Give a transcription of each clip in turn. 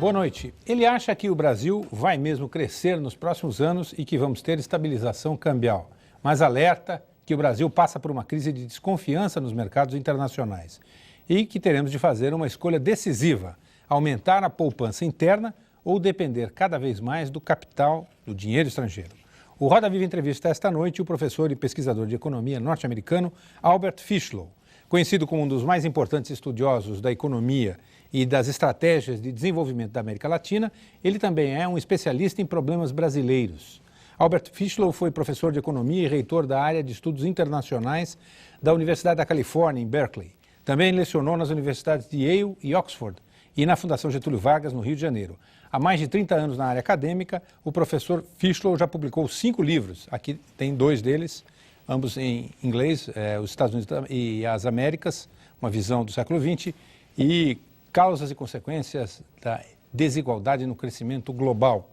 Boa noite. Ele acha que o Brasil vai mesmo crescer nos próximos anos e que vamos ter estabilização cambial, mas alerta que o Brasil passa por uma crise de desconfiança nos mercados internacionais e que teremos de fazer uma escolha decisiva, aumentar a poupança interna ou depender cada vez mais do capital, do dinheiro estrangeiro. O Roda Viva entrevista esta noite o professor e pesquisador de economia norte-americano Albert Fishlow. Conhecido como um dos mais importantes estudiosos da economia e das estratégias de desenvolvimento da América Latina, ele também é um especialista em problemas brasileiros. Albert Fishlow foi professor de economia e reitor da área de estudos internacionais da Universidade da Califórnia, em Berkeley. Também lecionou nas universidades de Yale e Oxford e na Fundação Getúlio Vargas, no Rio de Janeiro. Há mais de 30 anos na área acadêmica, o professor Fishlow já publicou 5 livros. Aqui tem 2 deles, ambos em inglês, Os Estados Unidos e as Américas, uma visão do século XX, e Causas e Consequências da Desigualdade no Crescimento Global.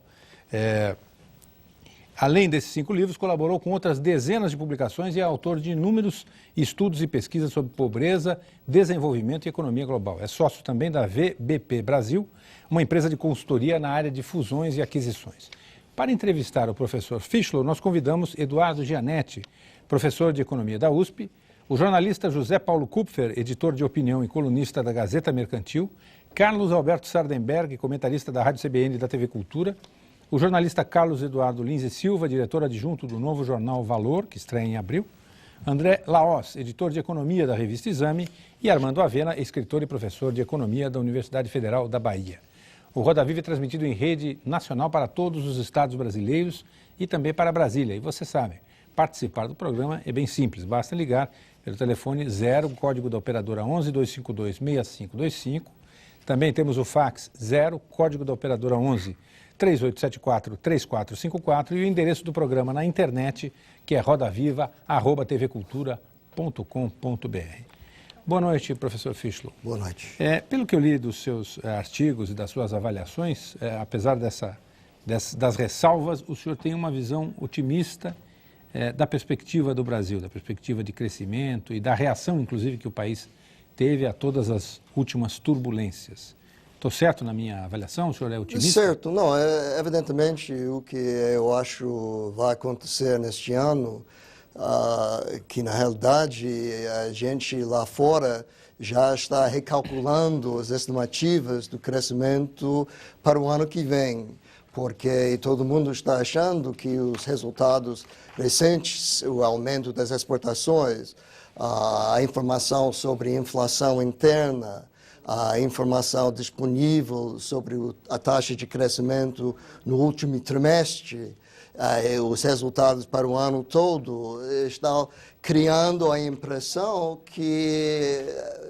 Além desses 5 livros, colaborou com outras dezenas de publicações e é autor de inúmeros estudos e pesquisas sobre pobreza, desenvolvimento e economia global. É sócio também da VBP Brasil, uma empresa de consultoria na área de fusões e aquisições. Para entrevistar o professor Fishlow, nós convidamos Eduardo Gianetti, professor de economia da USP, o jornalista José Paulo Kupfer, editor de opinião e colunista da Gazeta Mercantil, Carlos Alberto Sardenberg, comentarista da Rádio CBN e da TV Cultura, o jornalista Carlos Eduardo Lins e Silva, diretor adjunto do novo jornal Valor, que estreia em abril, André Laos, editor de economia da revista Exame, e Armando Avena, escritor e professor de economia da Universidade Federal da Bahia. O Roda Viva é transmitido em rede nacional para todos os estados brasileiros e também para Brasília. E você sabe, participar do programa é bem simples, basta ligar pelo telefone 0, código da operadora 11 252 6525. Também temos o fax 0, código da operadora 11 3874 3454 e o endereço do programa na internet, que é rodaviva@tvcultura.com.br. Boa noite, professor Fishlow. Boa noite. Pelo que eu li dos seus artigos e das suas avaliações, apesar das ressalvas, o senhor tem uma visão otimista da perspectiva do Brasil, da perspectiva de crescimento e da reação, inclusive, que o país teve a todas as últimas turbulências. Estou certo na minha avaliação? O senhor é otimista? Certo. Não, evidentemente o que eu acho vai acontecer neste ano, que na realidade a gente lá fora já está recalculando as estimativas do crescimento para o ano que vem, porque todo mundo está achando que os resultados recentes, o aumento das exportações, a informação sobre inflação interna, a informação disponível sobre a taxa de crescimento no último trimestre, os resultados para o ano todo, estão criando a impressão que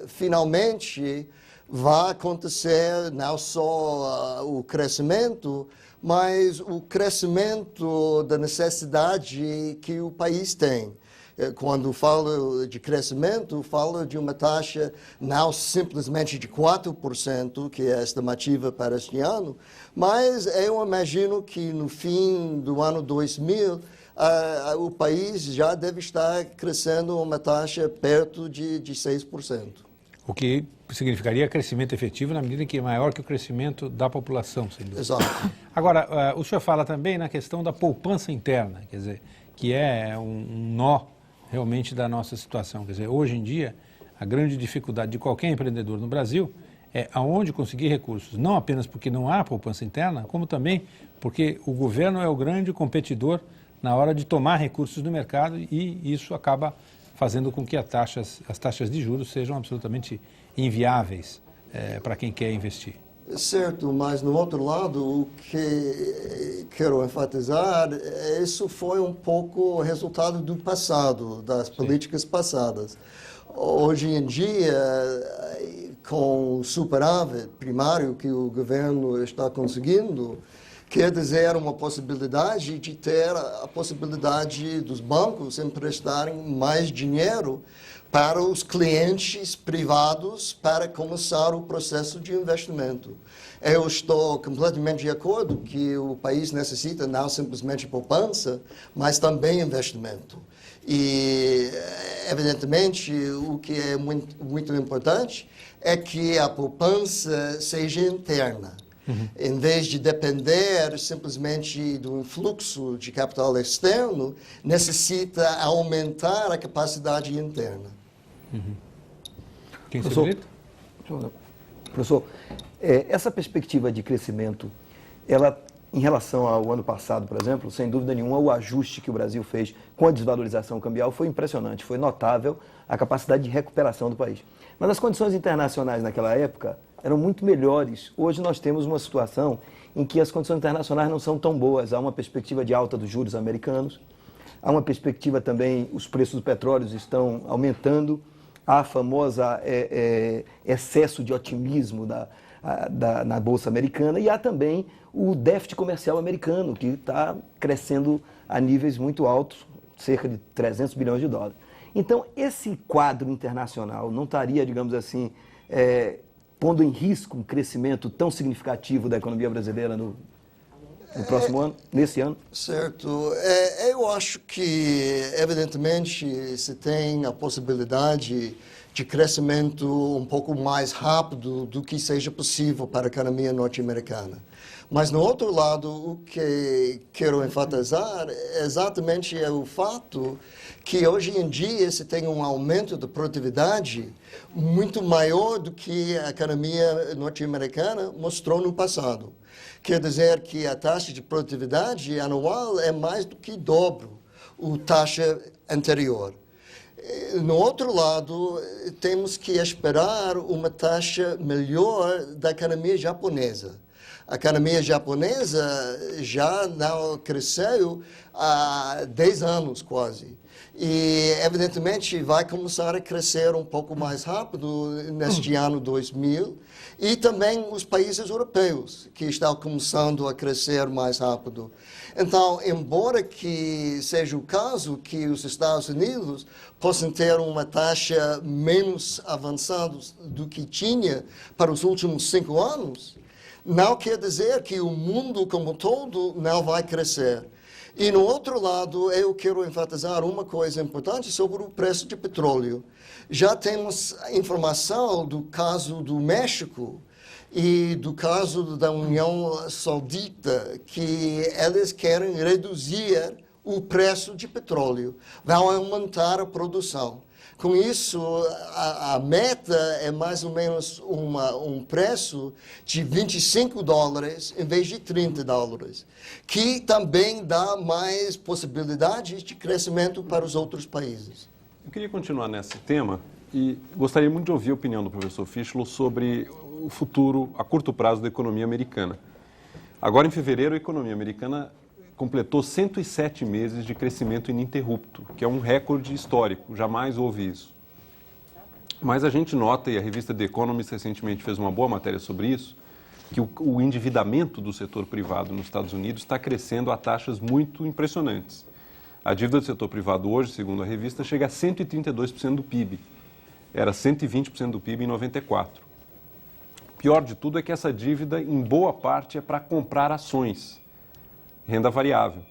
finalmente vai acontecer não só o crescimento, mas o crescimento da necessidade que o país tem. Quando falo de crescimento, falo de uma taxa não simplesmente de 4%, que é a estimativa para este ano, mas eu imagino que no fim do ano 2000, o país já deve estar crescendo uma taxa perto de 6%. O que significaria crescimento efetivo na medida em que é maior que o crescimento da população, sem dúvida. Exato. Agora, o senhor fala também na questão da poupança interna, quer dizer, que é um nó realmente da nossa situação. Quer dizer, hoje em dia, a grande dificuldade de qualquer empreendedor no Brasil é aonde conseguir recursos, não apenas porque não há poupança interna, como também porque o governo é o grande competidor na hora de tomar recursos do mercado e isso acaba fazendo com que as taxas de juros sejam absolutamente inviáveis para quem quer investir. Certo, mas no outro lado, o que quero enfatizar, isso foi um pouco resultado do passado, das políticas passadas. Hoje em dia, com o superávit primário que o governo está conseguindo, quer dizer uma possibilidade de ter a possibilidade dos bancos emprestarem mais dinheiro para os clientes privados para começar o processo de investimento. Eu estou completamente de acordo que o país necessita não simplesmente poupança, mas também investimento. E, evidentemente, o que é muito importante é que a poupança seja interna. Em vez de depender simplesmente do influxo de capital externo, necessita aumentar a capacidade interna. Quem se habilita? Professor, essa perspectiva de crescimento, ela, em relação ao ano passado, por exemplo, sem dúvida nenhuma, o ajuste que o Brasil fez com a desvalorização cambial foi impressionante, foi notável a capacidade de recuperação do país. Mas as condições internacionais naquela época eram muito melhores. Hoje nós temos uma situação em que as condições internacionais não são tão boas. Há uma perspectiva de alta dos juros americanos, há uma perspectiva também, os preços do petróleo estão aumentando, há famosa excesso de otimismo na Bolsa Americana e há também o déficit comercial americano, que está crescendo a níveis muito altos, cerca de 300 bilhões de dólares. Então, esse quadro internacional não estaria, digamos assim, pondo em risco um crescimento tão significativo da economia brasileira no próximo ano, nesse ano? Certo. Eu acho que, evidentemente, se tem a possibilidade de crescimento um pouco mais rápido do que seja possível para a economia norte-americana. Mas, no outro lado, o que quero enfatizar exatamente é o fato que, hoje em dia, se tem um aumento da produtividade muito maior do que a economia norte-americana mostrou no passado. Quer dizer que a taxa de produtividade anual é mais do que dobro a taxa anterior. No outro lado, temos que esperar uma taxa melhor da economia japonesa. A economia japonesa já não cresceu há 10 anos quase. E, evidentemente, vai começar a crescer um pouco mais rápido neste ano 2000. E também os países europeus, que estão começando a crescer mais rápido. Então, embora que seja o caso que os Estados Unidos possam ter uma taxa menos avançada do que tinha para os últimos 5 anos, não quer dizer que o mundo como um todo não vai crescer. E, no outro lado, eu quero enfatizar uma coisa importante sobre o preço de petróleo. Já temos informação do caso do México e do caso da União Saudita, que eles querem reduzir o preço de petróleo, vão aumentar a produção. Com isso, a meta é mais ou menos um preço de $25 em vez de $30, que também dá mais possibilidades de crescimento para os outros países. Eu queria continuar nesse tema e gostaria muito de ouvir a opinião do professor Fischler sobre o futuro a curto prazo da economia americana. Agora, em fevereiro, a economia americana completou 107 meses de crescimento ininterrupto, que é um recorde histórico, jamais houve isso. Mas a gente nota, e a revista The Economist recentemente fez uma boa matéria sobre isso, que o endividamento do setor privado nos Estados Unidos está crescendo a taxas muito impressionantes. A dívida do setor privado hoje, segundo a revista, chega a 132% do PIB. Era 120% do PIB em 94. O pior de tudo é que essa dívida, em boa parte, é para comprar ações, renda variável.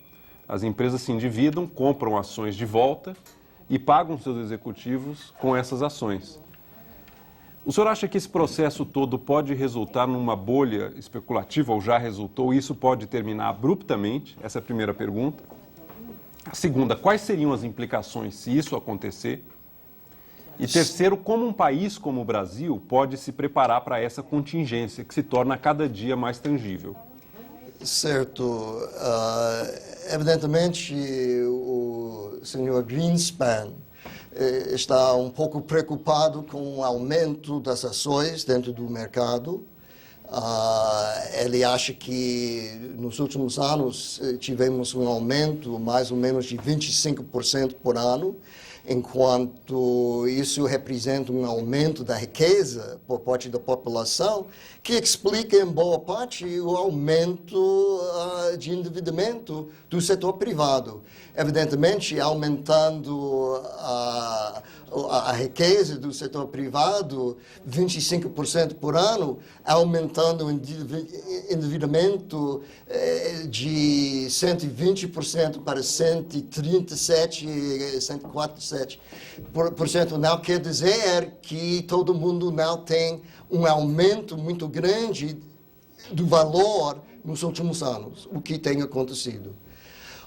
As empresas se endividam, compram ações de volta e pagam seus executivos com essas ações. O senhor acha que esse processo todo pode resultar numa bolha especulativa, ou já resultou, e isso pode terminar abruptamente? Essa é a primeira pergunta. A segunda, quais seriam as implicações se isso acontecer? E terceiro, como um país como o Brasil pode se preparar para essa contingência que se torna a cada dia mais tangível? Certo. Evidentemente, o senhor Greenspan está um pouco preocupado com o aumento das ações dentro do mercado. Ele acha que nos últimos anos tivemos um aumento mais ou menos de 25% por ano, enquanto isso representa um aumento da riqueza por parte da população, que explica em boa parte o aumento de endividamento do setor privado. Evidentemente, aumentando a riqueza do setor privado 25% por ano, aumentando o endividamento de 120% para 137%, 147%. Não quer dizer que todo mundo não tem um aumento muito grande do valor nos últimos anos, o que tem acontecido.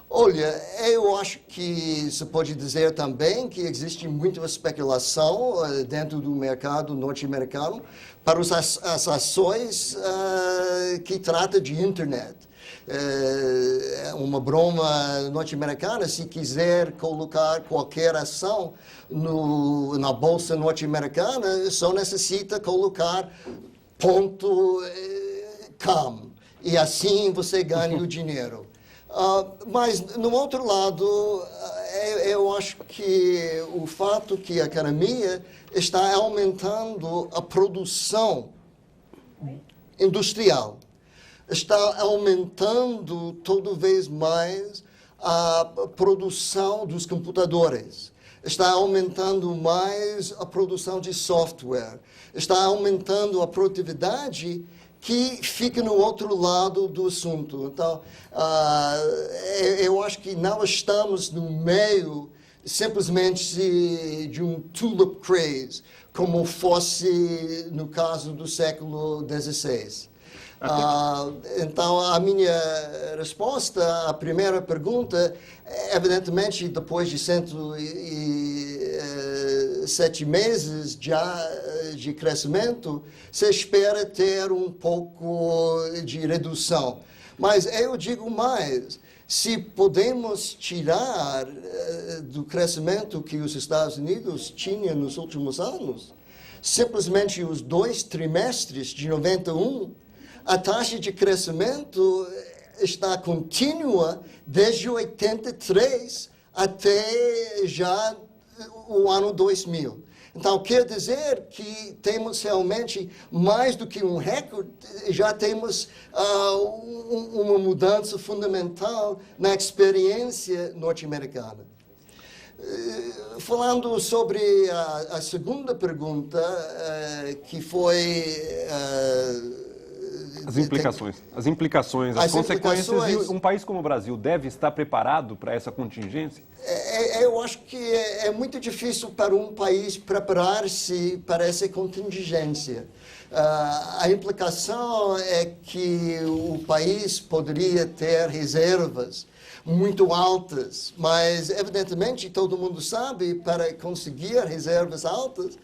Olha, eu acho que se pode dizer também que existe muita especulação dentro do mercado norte-americano para as ações que trata de internet. Uma broma norte-americana, se quiser colocar qualquer ação na bolsa norte-americana, só necessita colocar .com e assim você ganha o dinheiro. Mas, no outro lado, eu acho que o fato que a economia está aumentando a produção industrial, está aumentando toda vez mais a produção dos computadores, está aumentando mais a produção de software, está aumentando a produtividade que fica no outro lado do assunto. Então, eu acho que não estamos no meio simplesmente de um tulip craze, como fosse no caso do século XVI. Então, a minha resposta à primeira pergunta, evidentemente, depois de 107 meses já de crescimento, se espera ter um pouco de redução. Mas eu digo mais, se podemos tirar do crescimento que os Estados Unidos tinham nos últimos anos, simplesmente os 2 trimestres de 91, a taxa de crescimento está contínua desde 83 até já o ano 2000. Então, quer dizer que temos realmente mais do que um recorde, já temos uma mudança fundamental na experiência norte-americana. Falando sobre a segunda pergunta, que foi... As implicações, as consequências. E um país como o Brasil deve estar preparado para essa contingência? Eu acho que é muito difícil para um país preparar-se para essa contingência. A implicação é que o país poderia ter reservas muito altas, mas, evidentemente, todo mundo sabe, para conseguir reservas altas,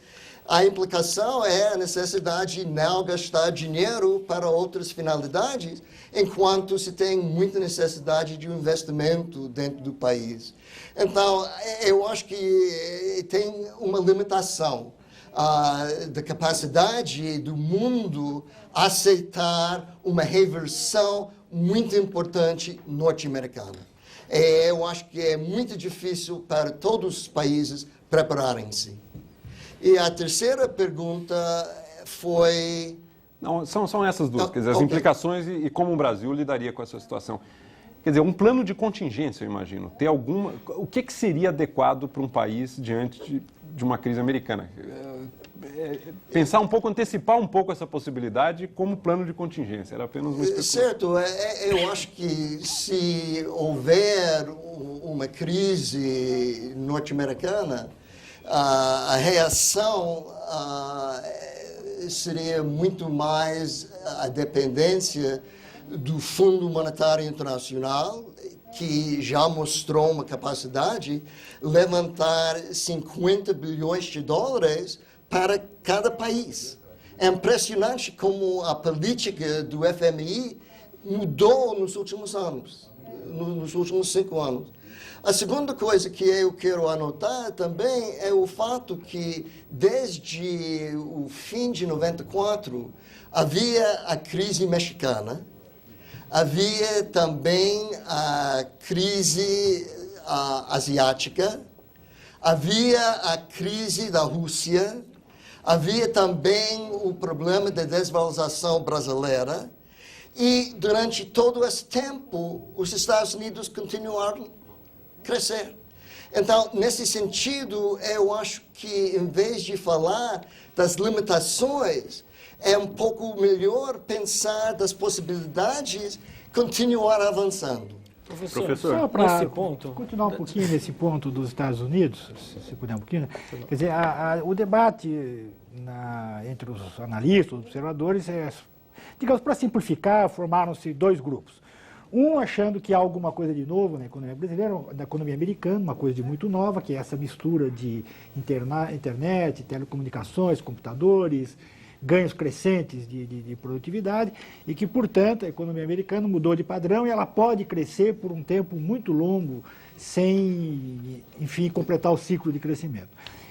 a implicação é a necessidade de não gastar dinheiro para outras finalidades, enquanto se tem muita necessidade de um investimento dentro do país. Então, eu acho que tem uma limitação da capacidade do mundo aceitar uma reversão muito importante norte-americana. Eu acho que é muito difícil para todos os países prepararem-se. E a terceira pergunta foi... Não, são essas duas, quer dizer, as implicações e como o Brasil lidaria com essa situação. Quer dizer, um plano de contingência, eu imagino. Ter alguma... O que seria adequado para um país diante de uma crise americana? Pensar um pouco, antecipar um pouco essa possibilidade como plano de contingência. Era apenas uma especulação. Certo. Eu acho que se houver uma crise norte-americana, a reação seria muito mais a dependência do Fundo Monetário Internacional, que já mostrou uma capacidade de levantar 50 bilhões de dólares para cada país. É impressionante como a política do FMI mudou nos últimos anos, nos últimos 5 anos. A segunda coisa que eu quero anotar também é o fato que, desde o fim de 94, havia a crise mexicana, havia também a crise asiática, havia a crise da Rússia, havia também o problema da desvalorização brasileira, e durante todo esse tempo, os Estados Unidos continuaram crescer. Então, nesse sentido, eu acho que, em vez de falar das limitações, é um pouco melhor pensar das possibilidades, continuar avançando. Professor, só para nesse ponto, continuar um pouquinho nesse ponto dos Estados Unidos, se puder um pouquinho, quer dizer, o debate entre os analistas, os observadores, Digamos, para simplificar, formaram-se dois grupos. Um achando que há alguma coisa de novo na economia brasileira, na economia americana, uma coisa de muito nova, que é essa mistura de internet, telecomunicações, computadores, ganhos crescentes de produtividade, e que, portanto, a economia americana mudou de padrão e ela pode crescer por um tempo muito longo, sem, enfim, completar o ciclo de crescimento.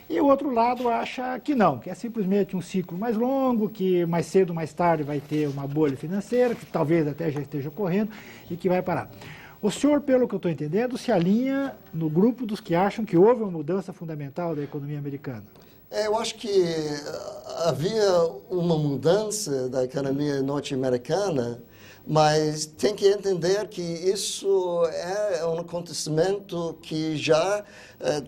E o outro lado acha que não, que é simplesmente um ciclo mais longo, que mais cedo ou mais tarde vai ter uma bolha financeira, que talvez até já esteja ocorrendo e que vai parar. O senhor, pelo que eu estou entendendo, se alinha no grupo dos que acham que houve uma mudança fundamental da economia americana. Eu acho que havia uma mudança da economia norte-americana, mas tem que entender que isso é um acontecimento que já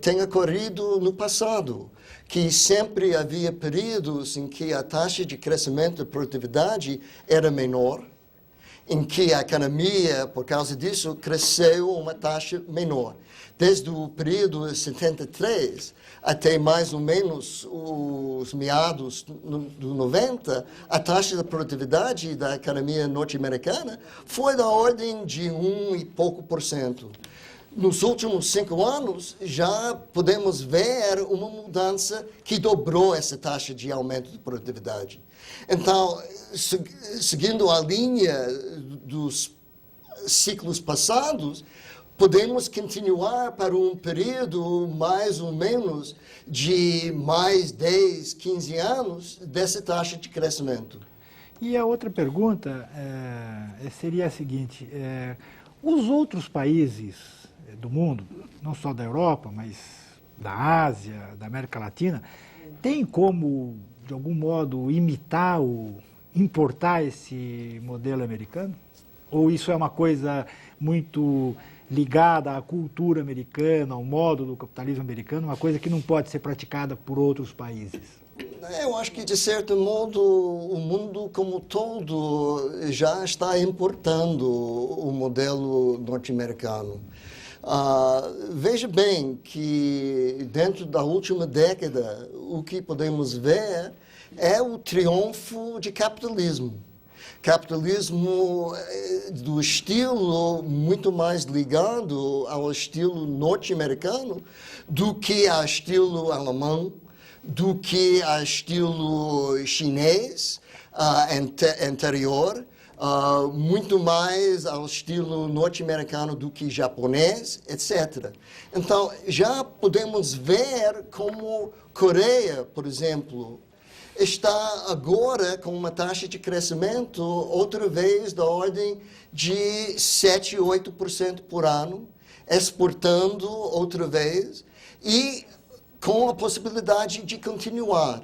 tem ocorrido no passado, que sempre havia períodos em que a taxa de crescimento e produtividade era menor, em que a economia, por causa disso, cresceu uma taxa menor. Desde o período de 73 até mais ou menos os meados do 90, a taxa de produtividade da economia norte-americana foi da ordem de 1 e pouco por cento. Nos últimos 5 anos, já podemos ver uma mudança que dobrou essa taxa de aumento de produtividade. Então, seguindo a linha dos ciclos passados, podemos continuar para um período mais ou menos de mais 10, 15 anos dessa taxa de crescimento. E a outra pergunta seria a seguinte, os outros países do mundo, não só da Europa, mas da Ásia, da América Latina, têm como, de algum modo, imitar ou importar esse modelo americano? Ou isso é uma coisa muito ligada à cultura americana, ao modo do capitalismo americano, uma coisa que não pode ser praticada por outros países? Eu acho que, de certo modo, o mundo como todo já está importando o modelo norte-americano. Veja bem que, dentro da última década, o que podemos ver é o triunfo de capitalismo. Capitalismo do estilo muito mais ligado ao estilo norte-americano do que ao estilo alemão, do que ao estilo chinês anterior, muito mais ao estilo norte-americano do que japonês, etc. Então, já podemos ver como Coreia, por exemplo, está agora com uma taxa de crescimento outra vez da ordem de 7, 8% por ano, exportando outra vez e com a possibilidade de continuar.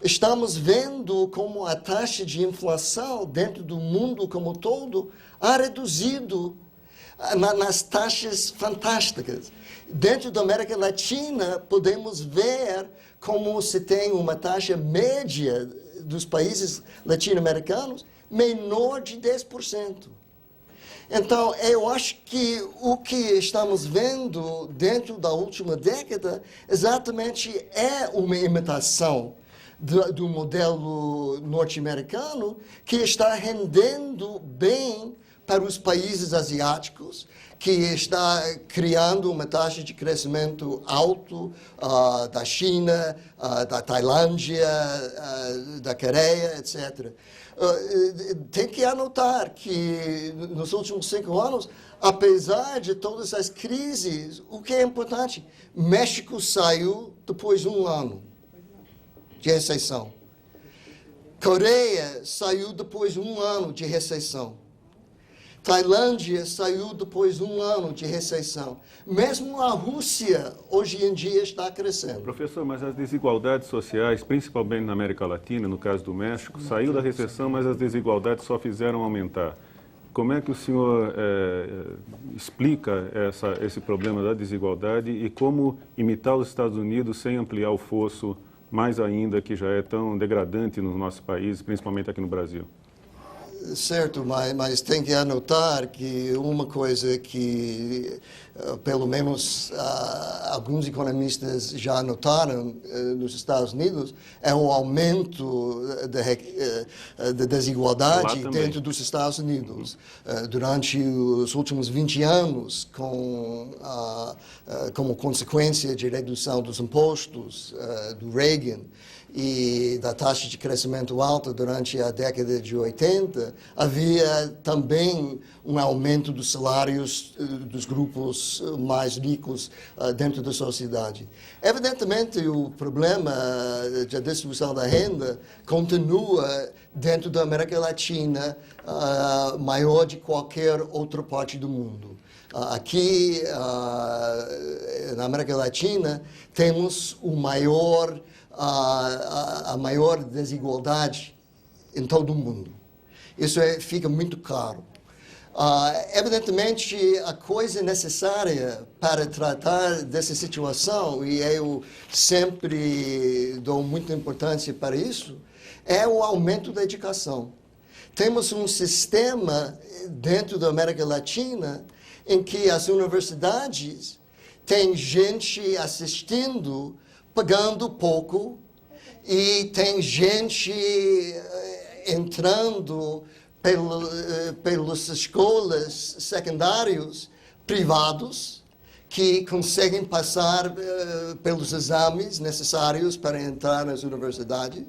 Estamos vendo como a taxa de inflação dentro do mundo como todo ha reduzido nas taxas fantásticas. Dentro da América Latina, podemos ver como se tem uma taxa média dos países latino-americanos menor de 10%. Então, eu acho que o que estamos vendo dentro da última década exatamente é uma imitação do modelo norte-americano que está rendendo bem para os países asiáticos, que está criando uma taxa de crescimento alto da China, da Tailândia, da Coreia, etc. Tem que anotar que nos últimos 5 anos, apesar de todas as crises, o que é importante? México saiu depois de 1 ano de recessão. Coreia saiu depois de 1 ano de recessão. Tailândia saiu depois de 1 ano de recessão. Mesmo a Rússia, hoje em dia, está crescendo. Professor, mas as desigualdades sociais, principalmente na América Latina, no caso do México, saiu da recessão, mas as desigualdades só fizeram aumentar. Como é que o senhor explica esse problema da desigualdade e como imitar os Estados Unidos sem ampliar o fosso mais ainda, que já é tão degradante nos nossos países, principalmente aqui no Brasil? Certo, mas tem que anotar que uma coisa que, pelo menos, alguns economistas já notaram nos Estados Unidos é o aumento da desigualdade dentro dos Estados Unidos. Durante os últimos 20 anos, como consequência de redução dos impostos do Reagan, e da taxa de crescimento alta durante a década de 80, havia também um aumento dos salários dos grupos mais ricos dentro da sociedade. Evidentemente, o problema da distribuição da renda continua dentro da América Latina maior de qualquer outra parte do mundo. Aqui, na América Latina, temos a maior desigualdade em todo o mundo. Isso fica muito claro. Evidentemente, a coisa necessária para tratar dessa situação, e eu sempre dou muita importância para isso, é o aumento da educação. Temos um sistema dentro da América Latina em que as universidades têm gente assistindo pagando pouco, e tem gente entrando pelas escolas secundárias privados que conseguem passar pelos exames necessários para entrar nas universidades,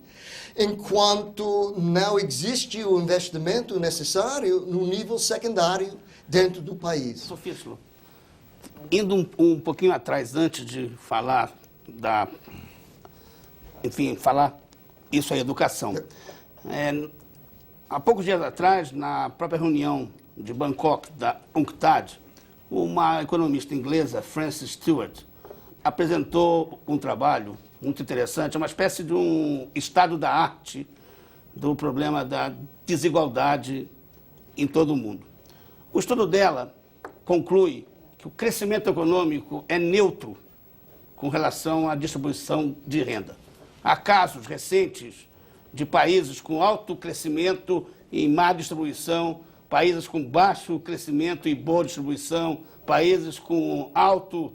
enquanto não existe o investimento necessário no nível secundário dentro do país. Sofíslo, indo um pouquinho atrás, antes de falar falar isso é educação. Há poucos dias atrás, na própria reunião de Bangkok, da UNCTAD, uma economista inglesa, Frances Stewart, apresentou um trabalho muito interessante, uma espécie de um estado da arte do problema da desigualdade em todo o mundo. O estudo dela conclui que o crescimento econômico é neutro com relação à distribuição de renda. Há casos recentes de países com alto crescimento e má distribuição, países com baixo crescimento e boa distribuição, países com alto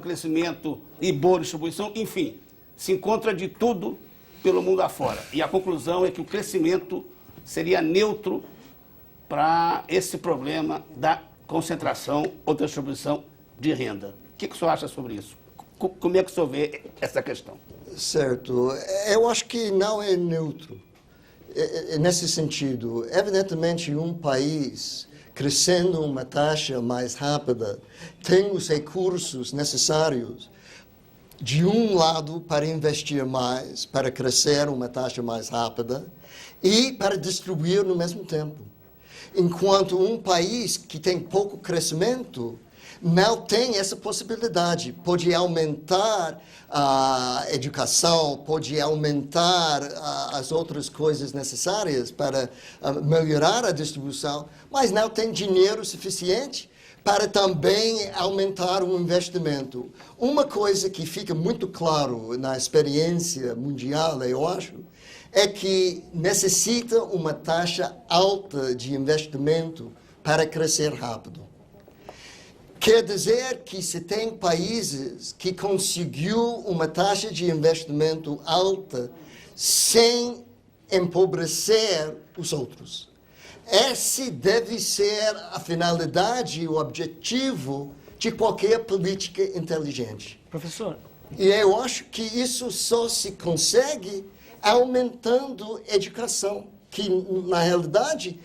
crescimento e boa distribuição, enfim, se encontra de tudo pelo mundo afora. E a conclusão é que o crescimento seria neutro para esse problema da concentração ou distribuição de renda. O que o senhor acha sobre isso? Como é que o senhor vê essa questão? Certo. Eu acho que não é neutro. Nesse sentido, evidentemente, um país crescendo uma taxa mais rápida tem os recursos necessários, de um lado, para investir mais, para crescer uma taxa mais rápida e para distribuir no mesmo tempo. Enquanto um país que tem pouco crescimento não tem essa possibilidade. Pode aumentar a educação, pode aumentar as outras coisas necessárias para melhorar a distribuição, mas não tem dinheiro suficiente para também aumentar o investimento. Uma coisa que fica muito claro na experiência mundial, eu acho, é que necessita uma taxa alta de investimento para crescer rápido. Quer dizer que se tem países que conseguiu uma taxa de investimento alta sem empobrecer os outros. Esse deve ser a finalidade, o objetivo de qualquer política inteligente. Professor. E eu acho que isso só se consegue aumentando a educação, que na realidade,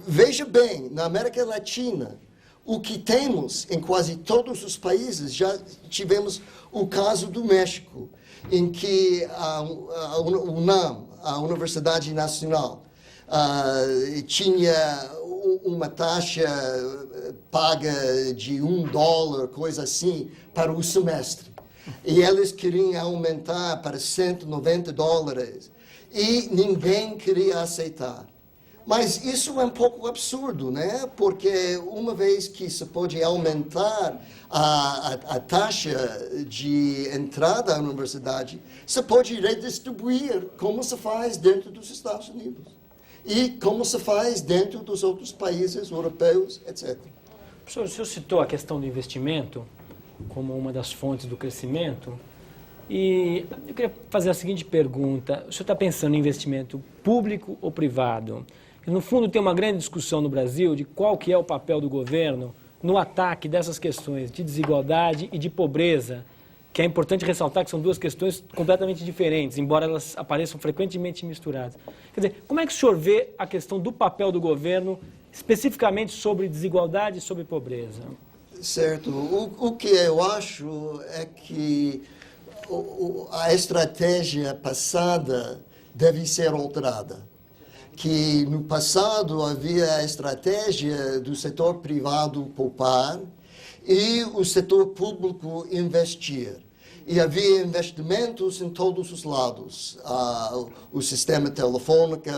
veja bem, na América Latina, o que temos em quase todos os países, já tivemos o caso do México, em que a UNAM, a Universidade Nacional, tinha uma taxa paga de $1, coisa assim, para o semestre. E eles queriam aumentar para $190 e ninguém queria aceitar. Mas isso é um pouco absurdo, né? Porque uma vez que se pode aumentar a taxa de entrada à universidade, se pode redistribuir como se faz dentro dos Estados Unidos. e como se faz dentro dos outros países europeus, etc. Professor, o senhor citou a questão do investimento como uma das fontes do crescimento. E eu queria fazer a seguinte pergunta. O senhor está pensando em investimento público ou privado? No fundo, tem uma grande discussão no Brasil de qual que é o papel do governo no ataque dessas questões de desigualdade e de pobreza, que é importante ressaltar que são duas questões completamente diferentes, embora elas apareçam frequentemente misturadas. Quer dizer, como é que o senhor vê a questão do papel do governo, especificamente sobre desigualdade e sobre pobreza? Certo. O que eu acho é que a estratégia passada deve ser alterada. Que no passado havia a estratégia do setor privado poupar e o setor público investir. E havia investimentos em todos os lados. O sistema telefônico,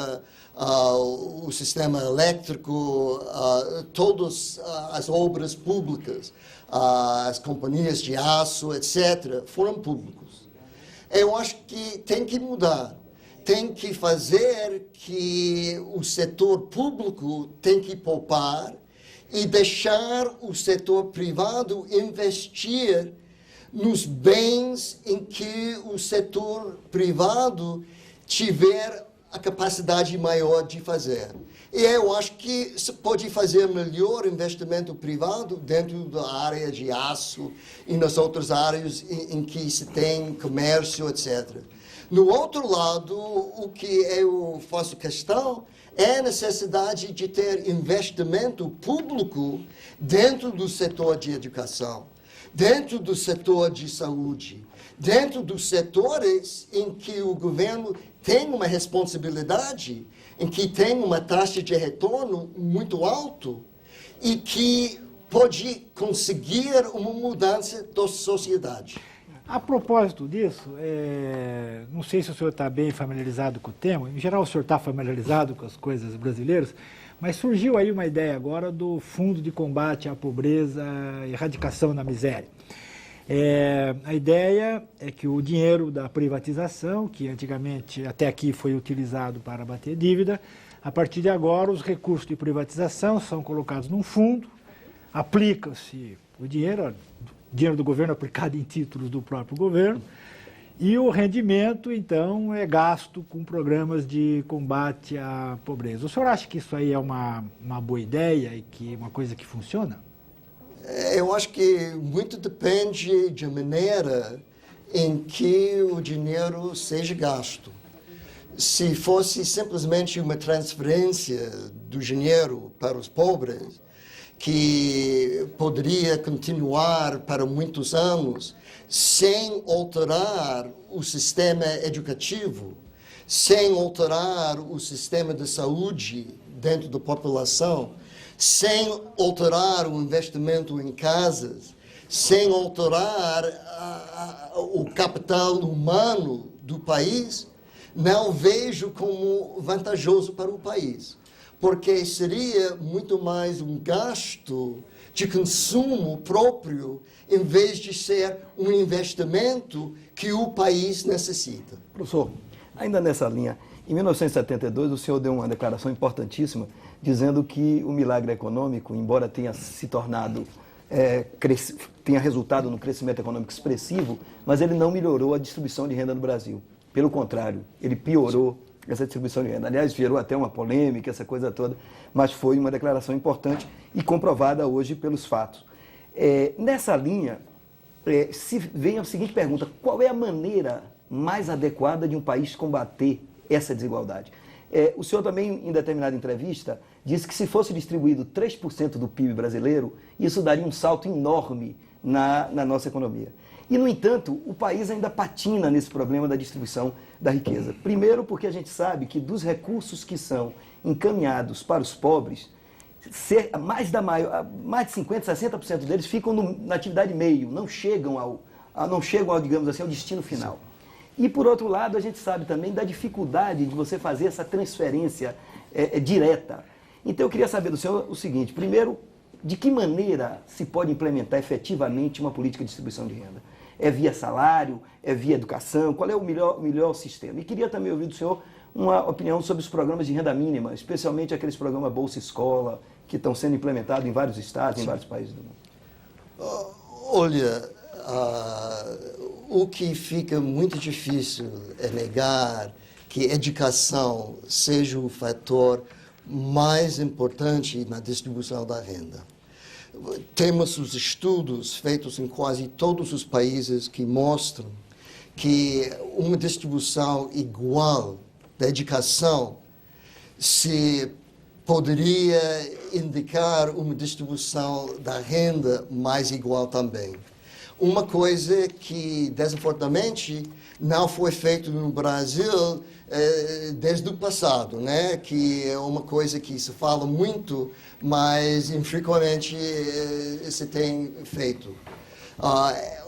o sistema elétrico, todas as obras públicas, as companhias de aço, etc., foram públicos. Eu acho que tem que mudar. Tem que fazer que o setor público tem que poupar e deixar o setor privado investir nos bens em que o setor privado tiver a capacidade maior de fazer. E eu acho que se pode fazer melhor investimento privado dentro da área de aço e nas outras áreas em que se tem comércio, etc. No outro lado, o que eu faço questão é a necessidade de ter investimento público dentro do setor de educação, dentro do setor de saúde, dentro dos setores em que o governo tem uma responsabilidade, em que tem uma taxa de retorno muito alto e que pode conseguir uma mudança da sociedade. A propósito disso, não sei se o senhor está bem familiarizado com o tema, em geral o senhor está familiarizado com as coisas brasileiras, mas surgiu aí uma ideia agora do Fundo de Combate à Pobreza e Erradicação da Miséria. A ideia é que o dinheiro da privatização, que antigamente até aqui foi utilizado para bater dívida, a partir de agora os recursos de privatização são colocados num fundo, aplica-se o dinheiro do governo aplicado em títulos do próprio governo, e o rendimento, então, é gasto com programas de combate à pobreza. O senhor acha que isso aí é uma boa ideia e que é uma coisa que funciona? Eu acho que muito depende da maneira em que o dinheiro seja gasto. Se fosse simplesmente uma transferência do dinheiro para os pobres, que poderia continuar para muitos anos sem alterar o sistema educativo, sem alterar o sistema de saúde dentro da população, sem alterar o investimento em casas, sem alterar o capital humano do país, não vejo como vantajoso para o país. Porque seria muito mais um gasto de consumo próprio, em vez de ser um investimento que o país necessita. Professor, ainda nessa linha, em 1972 o senhor deu uma declaração importantíssima, dizendo que o milagre econômico, embora tenha se tornado, tenha resultado no crescimento econômico expressivo, mas ele não melhorou a distribuição de renda no Brasil. Pelo contrário, ele piorou essa distribuição de renda. Aliás, gerou até uma polêmica, essa coisa toda, mas foi uma declaração importante e comprovada hoje pelos fatos. Nessa linha, se vem a seguinte pergunta: qual é a maneira mais adequada de um país combater essa desigualdade? O senhor também, em determinada entrevista, disse que se fosse distribuído 3% do PIB brasileiro, isso daria um salto enorme na nossa economia. E, no entanto, o país ainda patina nesse problema da distribuição da riqueza. Primeiro, porque a gente sabe que dos recursos que são encaminhados para os pobres, mais de 50%, 60% deles ficam na atividade meio, não chegam ao, digamos assim, ao destino final. E, por outro lado, a gente sabe também da dificuldade de você fazer essa transferência direta. Então, eu queria saber do senhor o seguinte: primeiro, de que maneira se pode implementar efetivamente uma política de distribuição de renda? É via salário? É via educação? Qual é o melhor sistema? E queria também ouvir do senhor uma opinião sobre os programas de renda mínima, especialmente aqueles programas Bolsa Escola, que estão sendo implementados em vários estados, em vários países do mundo. Olha, o que fica muito difícil é negar que educação seja o fator mais importante na distribuição da renda. Temos os estudos feitos em quase todos os países que mostram que uma distribuição igual da educação se poderia indicar uma distribuição da renda mais igual também. Uma coisa que, desafortunadamente, não foi feita no Brasil desde o passado, né? Que é uma coisa que se fala muito, mas infrequentemente se tem feito.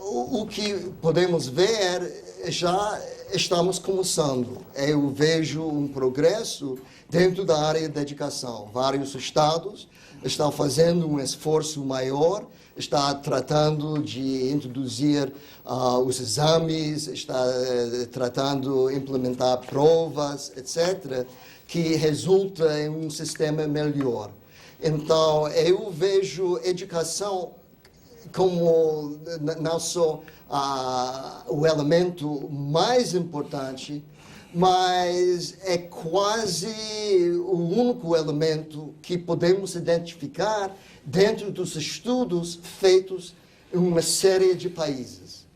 O que podemos ver, já estamos começando. Eu vejo um progresso dentro da área da educação. Vários estados estão fazendo um esforço maior, está tratando de introduzir os exames, está tratando de implementar provas, etc., que resulta em um sistema melhor. Então, eu vejo educação como não só o elemento mais importante, mas é quase o único elemento que podemos identificar dentro dos estudos feitos em uma série de países.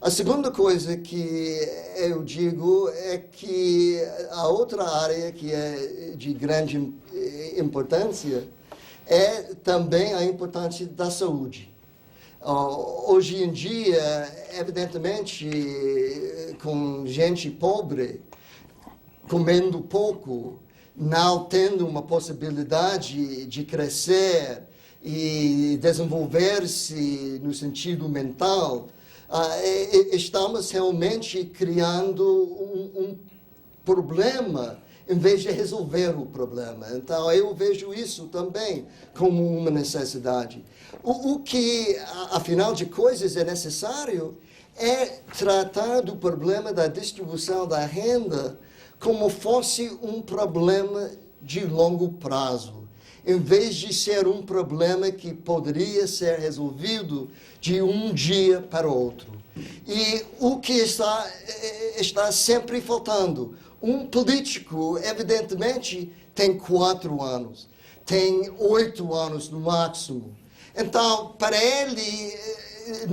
A segunda coisa que eu digo é que a outra área que é de grande importância é também a importância da saúde. Hoje em dia, evidentemente, com gente pobre, comendo pouco, não tendo uma possibilidade de crescer e desenvolver-se no sentido mental, estamos realmente criando um problema em vez de resolver o problema. Então, eu vejo isso também como uma necessidade. O que, afinal de coisas, é necessário é tratar do problema da distribuição da renda como fosse um problema de longo prazo, em vez de ser um problema que poderia ser resolvido de um dia para outro. E o que está sempre faltando? Um político, evidentemente, tem 4 anos, tem 8 anos no máximo. Então, para ele,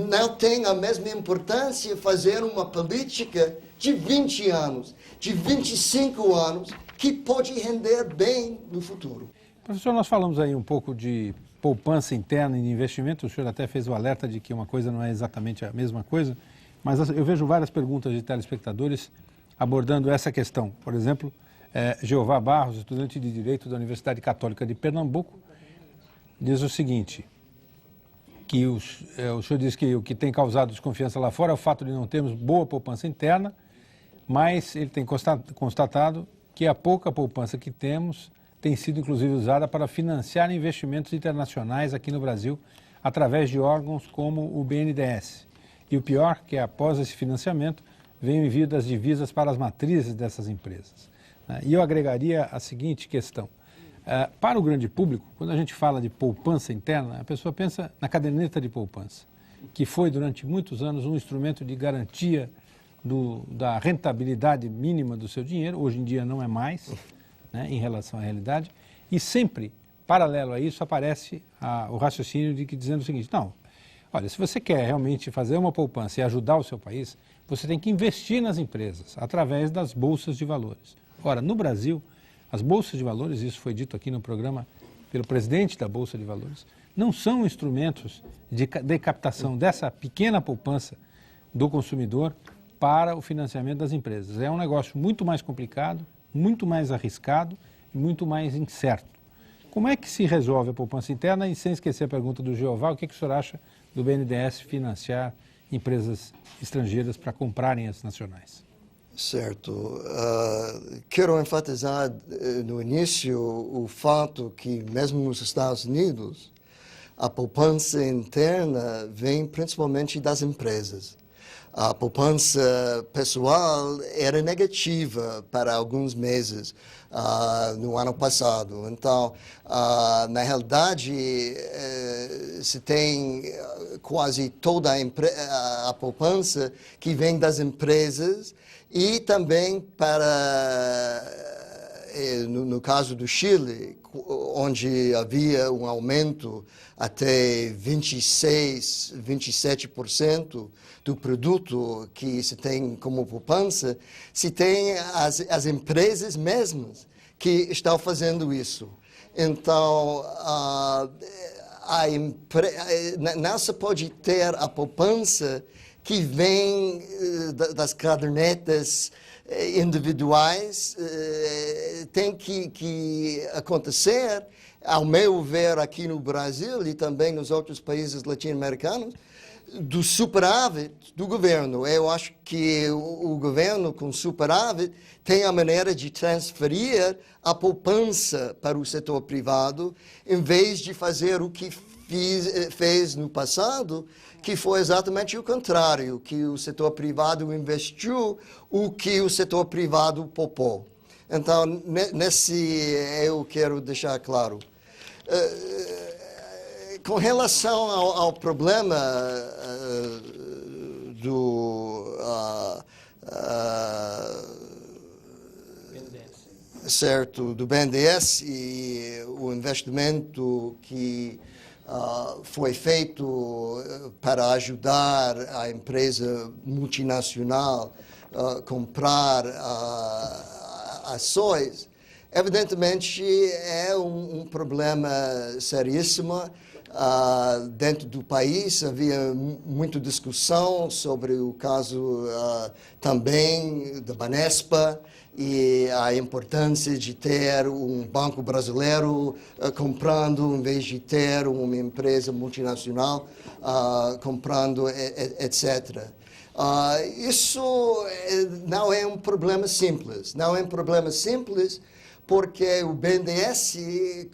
não tem a mesma importância fazer uma política de 20 anos, de 25 anos, que pode render bem no futuro. Professor, nós falamos aí um pouco de poupança interna e de investimento. O senhor até fez o alerta de que uma coisa não é exatamente a mesma coisa, mas eu vejo várias perguntas de telespectadores abordando essa questão. Por exemplo, Jeová Barros, estudante de Direito da Universidade Católica de Pernambuco, diz o seguinte, que o senhor diz que o que tem causado desconfiança lá fora é o fato de não termos boa poupança interna, mas ele tem constatado que a pouca poupança que temos tem sido inclusive usada para financiar investimentos internacionais aqui no Brasil através de órgãos como o BNDES. E o pior, que após esse financiamento, vem o envio das divisas para as matrizes dessas empresas. E eu agregaria a seguinte questão. Para o grande público, quando a gente fala de poupança interna, a pessoa pensa na caderneta de poupança, que foi durante muitos anos um instrumento de garantia da rentabilidade mínima do seu dinheiro. Hoje em dia não é mais, né, em relação à realidade. E sempre, paralelo a isso, aparece o raciocínio dizendo o seguinte, não, olha, se você quer realmente fazer uma poupança e ajudar o seu país, você tem que investir nas empresas através das bolsas de valores. Ora, no Brasil, as bolsas de valores, isso foi dito aqui no programa pelo presidente da Bolsa de Valores, não são instrumentos de captação dessa pequena poupança do consumidor para o financiamento das empresas. É um negócio muito mais complicado, muito mais arriscado e muito mais incerto. Como é que se resolve a poupança interna? E sem esquecer a pergunta do Jeová, o que o senhor acha do BNDES financiar empresas estrangeiras para comprarem as nacionais? Certo. Quero enfatizar no início o fato que, mesmo nos Estados Unidos, a poupança interna vem principalmente das empresas. a poupança pessoal era negativa para alguns meses no ano passado. Então, na realidade, se tem quase toda a poupança que vem das empresas e também no caso do Chile, onde havia um aumento até 26%, 27% do produto que se tem como poupança, se tem as empresas mesmas que estão fazendo isso. Então, não se pode ter a poupança que vem das cadernetas individuais, tem que acontecer, ao meu ver, aqui no Brasil e também nos outros países latino-americanos, do superávit do governo. Eu acho que o governo, com superávit, tem a maneira de transferir a poupança para o setor privado, em vez de fazer o que fez no passado, que foi exatamente o contrário, que o setor privado investiu o que o setor privado poupou. Então, eu quero deixar claro. Com relação ao problema do BNDES e o investimento que foi feito para ajudar a empresa multinacional a comprar ações, evidentemente é um problema seríssimo. Dentro do país havia muita discussão sobre o caso também da Banespa e a importância de ter um banco brasileiro comprando, em vez de ter uma empresa multinacional comprando, etc. Isso não é um problema simples. Não é um problema simples porque o BNDES,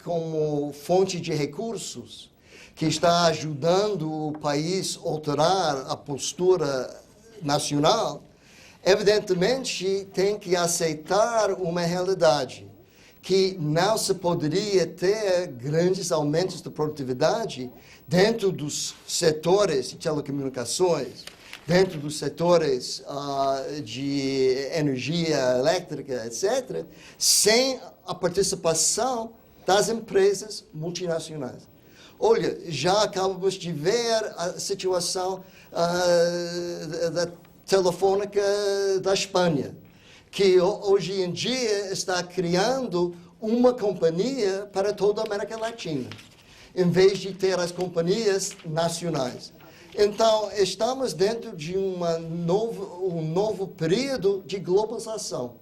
como fonte de recursos, que está ajudando o país a alterar a postura nacional, evidentemente tem que aceitar uma realidade, que não se poderia ter grandes aumentos de produtividade dentro dos setores de telecomunicações, dentro dos setores de energia elétrica, etc., sem a participação das empresas multinacionais. Olha, já acabamos de ver a situação da Telefónica da Espanha, que hoje em dia está criando uma companhia para toda a América Latina, em vez de ter as companhias nacionais. Então, estamos dentro de um novo período de globalização,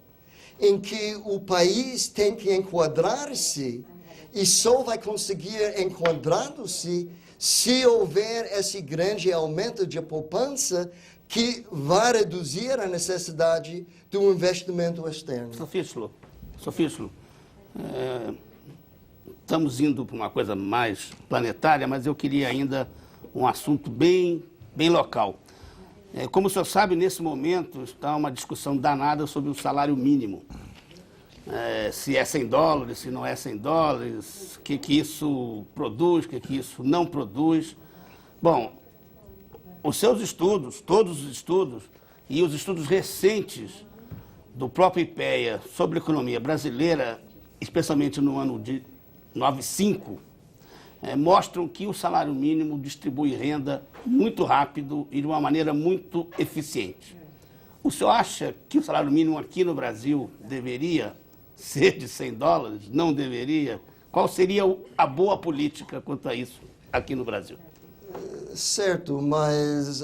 em que o país tem que enquadrar-se e só vai conseguir enquadrando-se se houver esse grande aumento de poupança que vai reduzir a necessidade do investimento externo. Sofísculo, estamos indo para uma coisa mais planetária, mas eu queria ainda um assunto bem local. Como o senhor sabe, nesse momento está uma discussão danada sobre o salário mínimo. Se é $100, se não é $100, o que isso produz, o que isso não produz. Bom, os seus estudos, todos os estudos, e os estudos recentes do próprio IPEA sobre a economia brasileira, especialmente no ano de 95, mostram que o salário mínimo distribui renda muito rápido e de uma maneira muito eficiente. O senhor acha que o salário mínimo aqui no Brasil deveria ser de $100? Não deveria? Qual seria a boa política quanto a isso aqui no Brasil? Certo, mas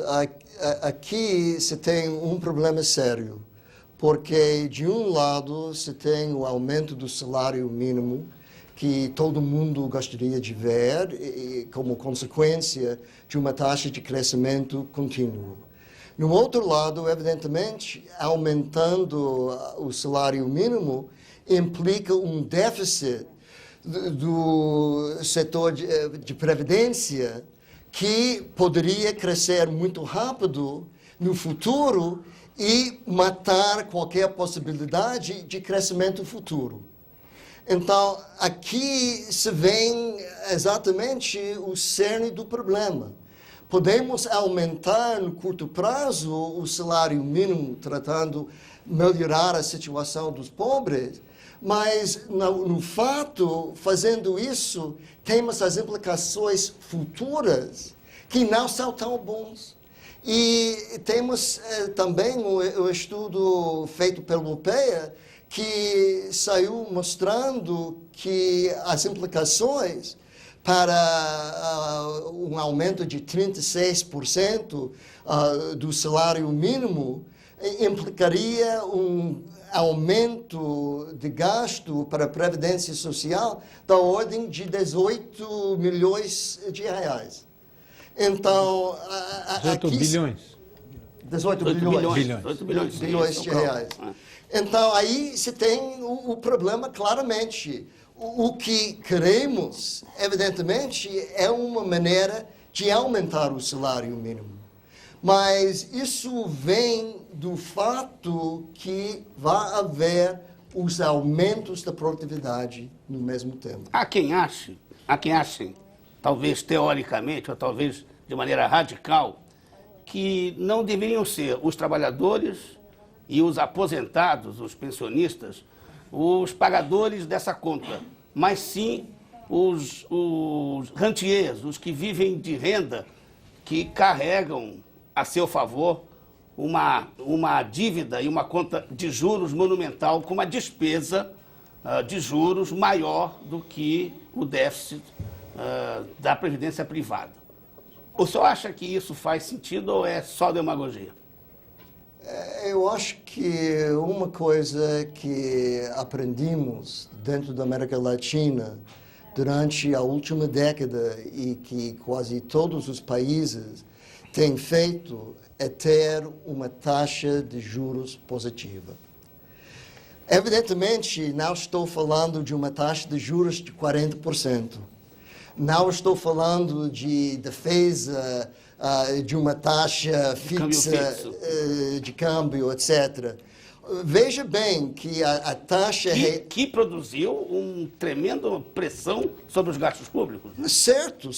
aqui se tem um problema sério, porque de um lado se tem o aumento do salário mínimo, que todo mundo gostaria de ver, e como consequência de uma taxa de crescimento contínuo. No outro lado, evidentemente, aumentando o salário mínimo implica um déficit do setor de previdência que poderia crescer muito rápido no futuro e matar qualquer possibilidade de crescimento futuro. Então, aqui se vê exatamente o cerne do problema. Podemos aumentar no curto prazo o salário mínimo, tratando de melhorar a situação dos pobres, mas, no fato, fazendo isso, temos as implicações futuras que não são tão bons. E temos também o estudo feito pela Europeia, que saiu mostrando que as implicações para um aumento de 36% do salário mínimo implicaria um aumento de gasto para a Previdência Social da ordem de 18 milhões de reais. Então, 18 bilhões. 18 bilhões. Bilhões De reais. Então, aí se tem o problema claramente. O que queremos, evidentemente, é uma maneira de aumentar o salário mínimo. Mas isso vem do fato que vai haver os aumentos da produtividade no mesmo tempo. Há quem ache, talvez teoricamente ou talvez de maneira radical, que não deveriam ser os trabalhadores e os aposentados, os pensionistas, os pagadores dessa conta, mas sim os rentiers, os que vivem de renda, que carregam a seu favor uma dívida e uma conta de juros monumental com uma despesa de juros maior do que o déficit da previdência privada. O senhor acha que isso faz sentido ou é só demagogia? Eu acho que uma coisa que aprendimos dentro da América Latina durante a última década e que quase todos os países têm feito é ter uma taxa de juros positiva. Evidentemente, não estou falando de uma taxa de juros de 40%. Não estou falando de defesa de uma taxa fixa de câmbio, etc. Veja bem que a taxa... Que produziu uma tremenda pressão sobre os gastos públicos. Certo.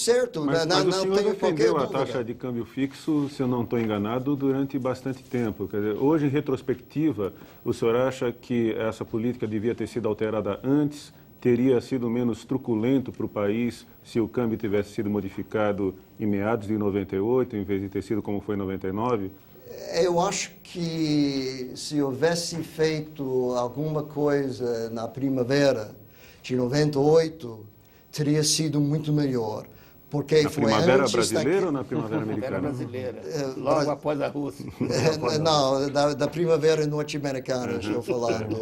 Mas não o senhor tenho qualquer defendeu a dúvida. taxa de câmbio fixo, se eu não estou enganado, durante bastante tempo. Quer dizer, hoje, em retrospectiva, o senhor acha que essa política devia ter sido alterada antes? Teria sido menos truculento para o país se o câmbio tivesse sido modificado em meados de 98, em vez de ter sido como foi em 99? Eu acho que se houvesse feito alguma coisa na primavera de 98, teria sido muito melhor. Porque Na foi primavera antes brasileira ou na Era primavera americana? brasileira, logo após a Rússia. Não, da primavera norte-americana, estou falando,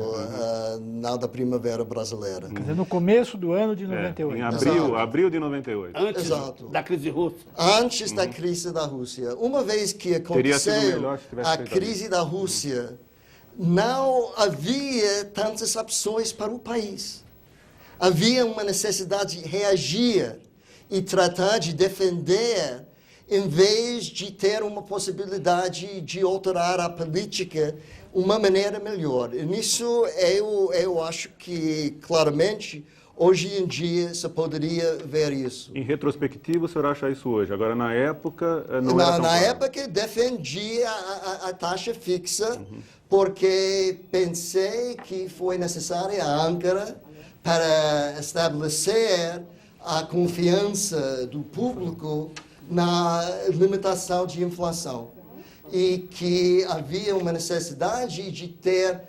não da primavera brasileira. Quer dizer, no começo do ano de 98. Em Exato. abril de 98. Antes Exato. da crise russa. Antes da crise da Rússia. Uma vez que Teria sido aconteceu melhor se tivesse a feito crise da Rússia, não havia tantas opções para o país. Havia uma necessidade de reagir e tratar de defender, em vez de ter uma possibilidade de alterar a política uma maneira melhor. E nisso eu acho que, claramente, hoje em dia se poderia ver isso. Em retrospectiva, o senhor acha isso hoje? Agora, na época, não era tão Na claro. época, defendi a taxa fixa, porque pensei que foi necessária a Ankara para estabelecer a confiança do público na limitação de inflação e que havia uma necessidade de ter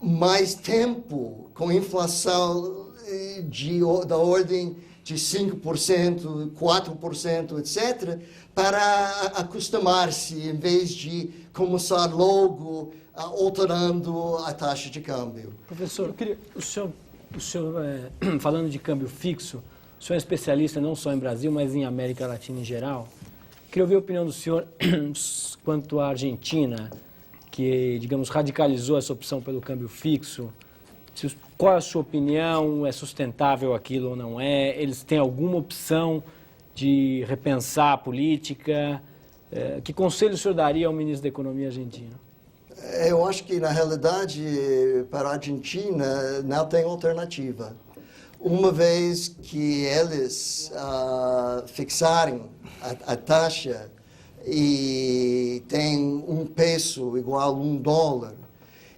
mais tempo com inflação da ordem de 5%, 4%, etc., para acostumar-se, em vez de começar logo alterando a taxa de câmbio. Professor, o senhor falando de câmbio fixo, o senhor é especialista não só em Brasil, mas em América Latina em geral. Queria ouvir a opinião do senhor quanto à Argentina, que, digamos, radicalizou essa opção pelo câmbio fixo. Qual é a sua opinião? É sustentável aquilo ou não é? Eles têm alguma opção de repensar a política? Que conselho o senhor daria ao ministro da Economia argentino? Eu acho que, na realidade, para a Argentina não tem alternativa. Uma vez que eles fixarem a taxa e tem um peso igual a $1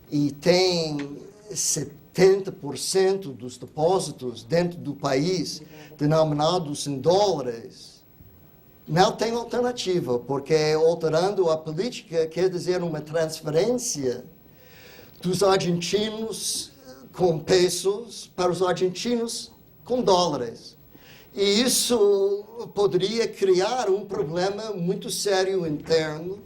e tem 70% dos depósitos dentro do país denominados em dólares, não tem alternativa, porque alterando a política quer dizer uma transferência dos argentinos com pesos para os argentinos com dólares. E isso poderia criar um problema muito sério interno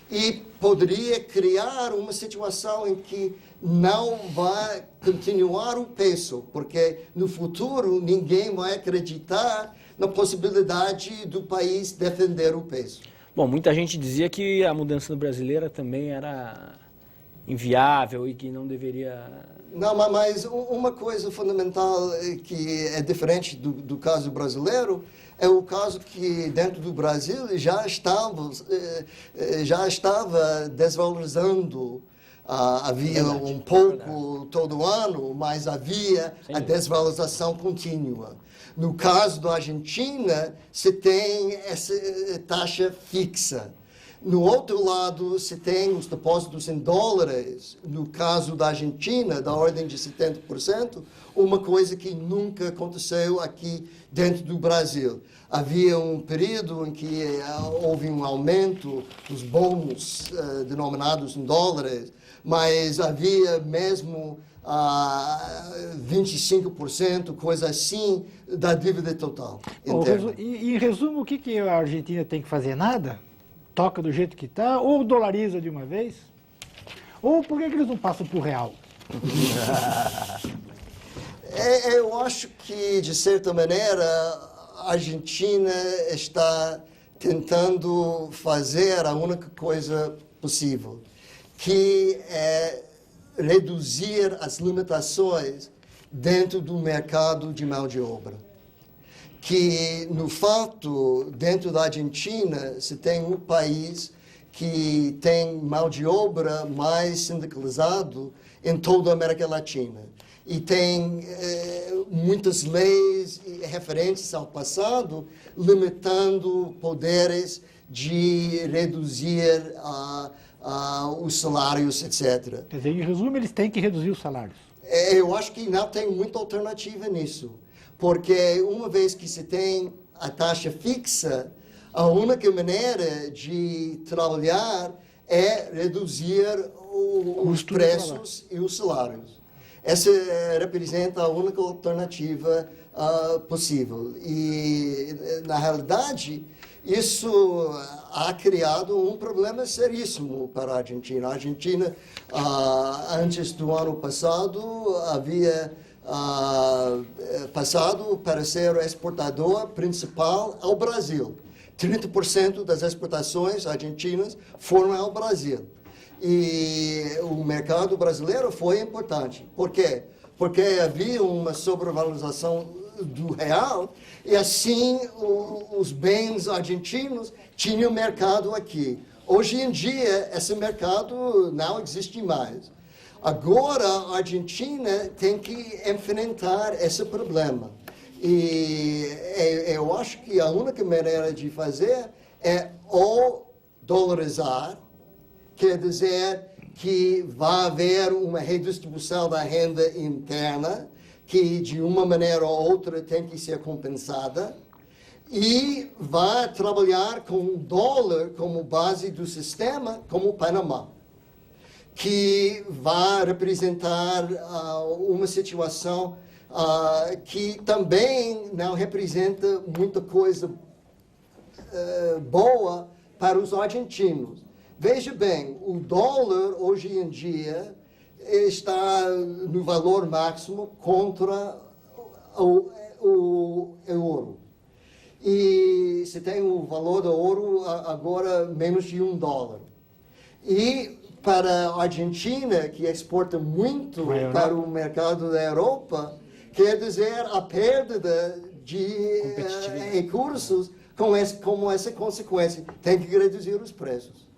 e poderia criar uma situação em que não vai continuar o peso, porque no futuro ninguém vai acreditar na possibilidade do país defender o peso. Bom, muita gente dizia que a mudança brasileira também era inviável e que não deveria... Não, mas uma coisa fundamental que é diferente do caso brasileiro é o caso que dentro do Brasil já estava desvalorizando. Havia um pouco todo ano, mas havia a desvalorização contínua. No caso da Argentina, se tem essa taxa fixa. No outro lado, se tem os depósitos em dólares. No caso da Argentina, da ordem de 70%, uma coisa que nunca aconteceu aqui dentro do Brasil. Havia um período em que houve um aumento dos bônus denominados em dólares, mas havia mesmo 25%, coisa assim, da dívida total interna. Em resumo, o que a Argentina tem que fazer? Nada? Toca do jeito que está? Ou dolariza de uma vez? Ou por que eles não passam para o real? Eu acho que, de certa maneira, a Argentina está tentando fazer a única coisa possível, que é reduzir as limitações dentro do mercado de mão de obra. Que, no fato, dentro da Argentina, se tem um país que tem mão de obra mais sindicalizado em toda a América Latina. E tem muitas leis referentes ao passado limitando poderes de reduzir os salários, etc. Quer dizer, em resumo, eles têm que reduzir os salários. Eu acho que não tem muita alternativa nisso. Porque uma vez que se tem a taxa fixa, a única maneira de trabalhar é reduzir os preços e os salários. Essa representa a única alternativa possível. E, na realidade, isso ha criado um problema seríssimo para a Argentina. A Argentina, antes do ano passado, havia passado para ser o exportador principal ao Brasil. 30% das exportações argentinas foram ao Brasil. E o mercado brasileiro foi importante. Por quê? Porque havia uma sobrevalorização do real e assim os bens argentinos tinham mercado aqui. Hoje em dia, esse mercado não existe mais. Agora, a Argentina tem que enfrentar esse problema. E eu acho que a única maneira de fazer é ou dolarizar, quer dizer que vai haver uma redistribuição da renda interna, que de uma maneira ou outra tem que ser compensada, e vai trabalhar com o dólar como base do sistema, como o Panamá, que vai representar uma situação que também não representa muita coisa boa para os argentinos. Veja bem, o dólar hoje em dia está no valor máximo contra o euro. E se tem o valor do ouro agora menos de $1. E para a Argentina, que exporta muito para o mercado da Europa, quer dizer a perda de recursos como essa consequência, tem que reduzir os preços.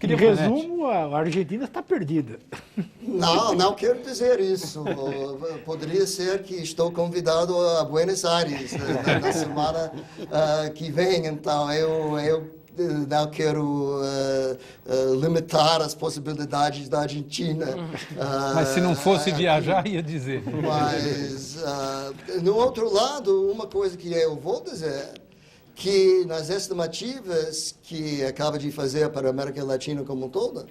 Em resumo, a Argentina está perdida. Não quero dizer isso. Poderia ser que estou convidado a Buenos Aires na semana que vem, então eu não quero limitar as possibilidades da Argentina. Mas se não fosse viajar, ia dizer. Mas, no outro lado, uma coisa que eu vou dizer, que nas estimativas que acaba de fazer para a América Latina como um todo,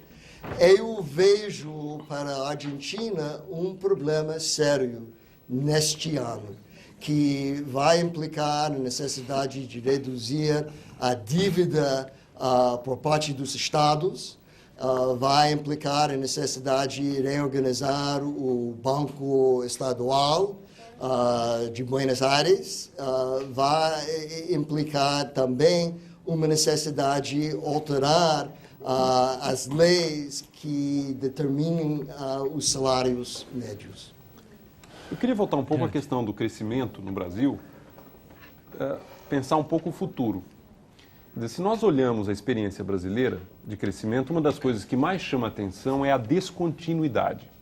eu vejo para a Argentina um problema sério neste ano, que vai implicar a necessidade de reduzir a dívida por parte dos estados, vai implicar a necessidade de reorganizar o Banco Estadual de Buenos Aires, vai implicar também uma necessidade de alterar as leis que determinam os salários médios. Eu queria voltar um pouco à questão do crescimento no Brasil, pensar um pouco o futuro. Se nós olhamos a experiência brasileira de crescimento, uma das coisas que mais chama a atenção é a descontinuidade.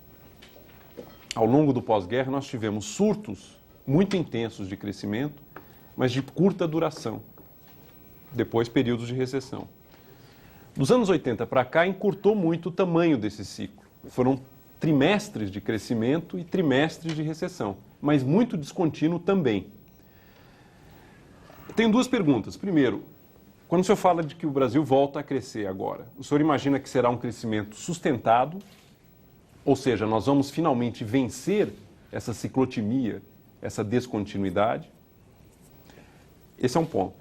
Ao longo do pós-guerra, nós tivemos surtos muito intensos de crescimento, mas de curta duração. Depois, períodos de recessão. Dos anos 80 para cá, encurtou muito o tamanho desse ciclo. Foram trimestres de crescimento e trimestres de recessão, mas muito descontínuo também. Tenho duas perguntas. Primeiro, quando o senhor fala de que o Brasil volta a crescer agora, o senhor imagina que será um crescimento sustentado? Ou seja, nós vamos finalmente vencer essa ciclotimia, essa descontinuidade? Esse é um ponto.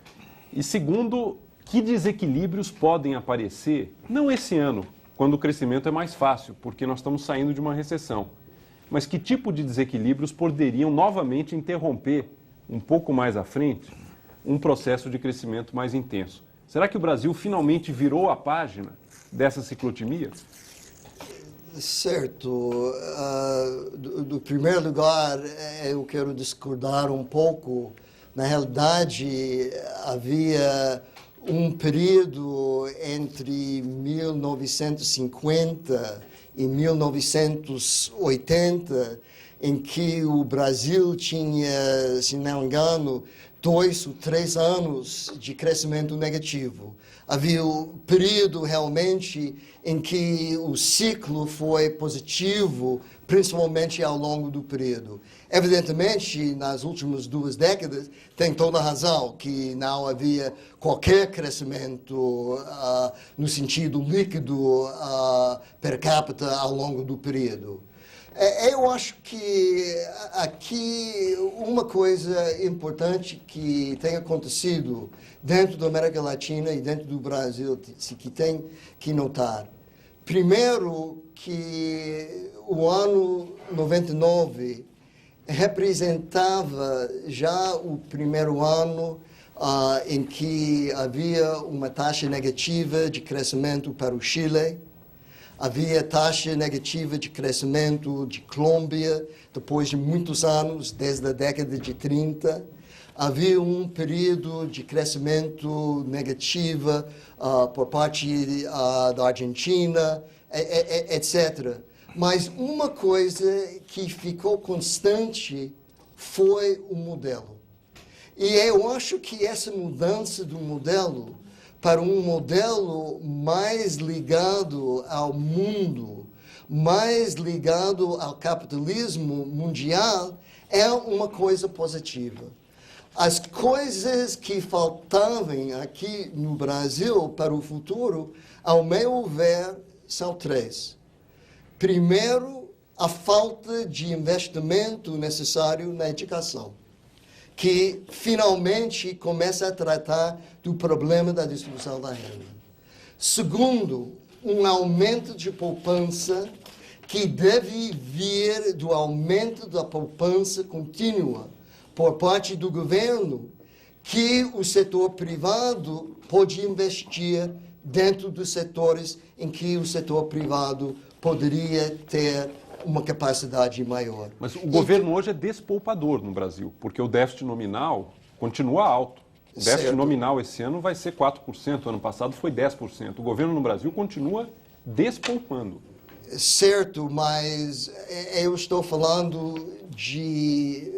E segundo, que desequilíbrios podem aparecer, não esse ano, quando o crescimento é mais fácil, porque nós estamos saindo de uma recessão, mas que tipo de desequilíbrios poderiam novamente interromper, um pouco mais à frente, um processo de crescimento mais intenso? Será que o Brasil finalmente virou a página dessa ciclotimia? Certo. Do primeiro lugar, eu quero discordar um pouco. Na realidade, havia um período entre 1950 e 1980 em que o Brasil tinha, se não me engano, 2 ou 3 anos de crescimento negativo. Havia um período realmente em que o ciclo foi positivo, principalmente ao longo do período. Evidentemente, nas últimas 2 décadas, tem toda a razão que não havia qualquer crescimento no sentido líquido per capita ao longo do período. Eu acho que aqui uma coisa importante que tem acontecido dentro da América Latina e dentro do Brasil, que tem que notar. Primeiro, que o ano 99 representava já o primeiro ano em que havia uma taxa negativa de crescimento para o Chile. Havia taxa negativa de crescimento de Colômbia, depois de muitos anos, desde a década de 30. Havia um período de crescimento negativo por parte da Argentina, etc. Mas uma coisa que ficou constante foi o modelo. E eu acho que essa mudança do modelo para um modelo mais ligado ao mundo, mais ligado ao capitalismo mundial, é uma coisa positiva. As coisas que faltavam aqui no Brasil para o futuro, ao meu ver, são 3. Primeiro, a falta de investimento necessário na educação, que finalmente começa a tratar do problema da distribuição da renda. Segundo, um aumento de poupança que deve vir do aumento da poupança contínua por parte do governo, que o setor privado pode investir dentro dos setores em que o setor privado poderia ter uma capacidade maior. Mas o governo hoje é despoupador no Brasil, porque o déficit nominal continua alto. O déficit Certo. nominal esse ano vai ser 4%, ano passado foi 10%. O governo no Brasil continua despoupando. Certo, mas eu estou falando de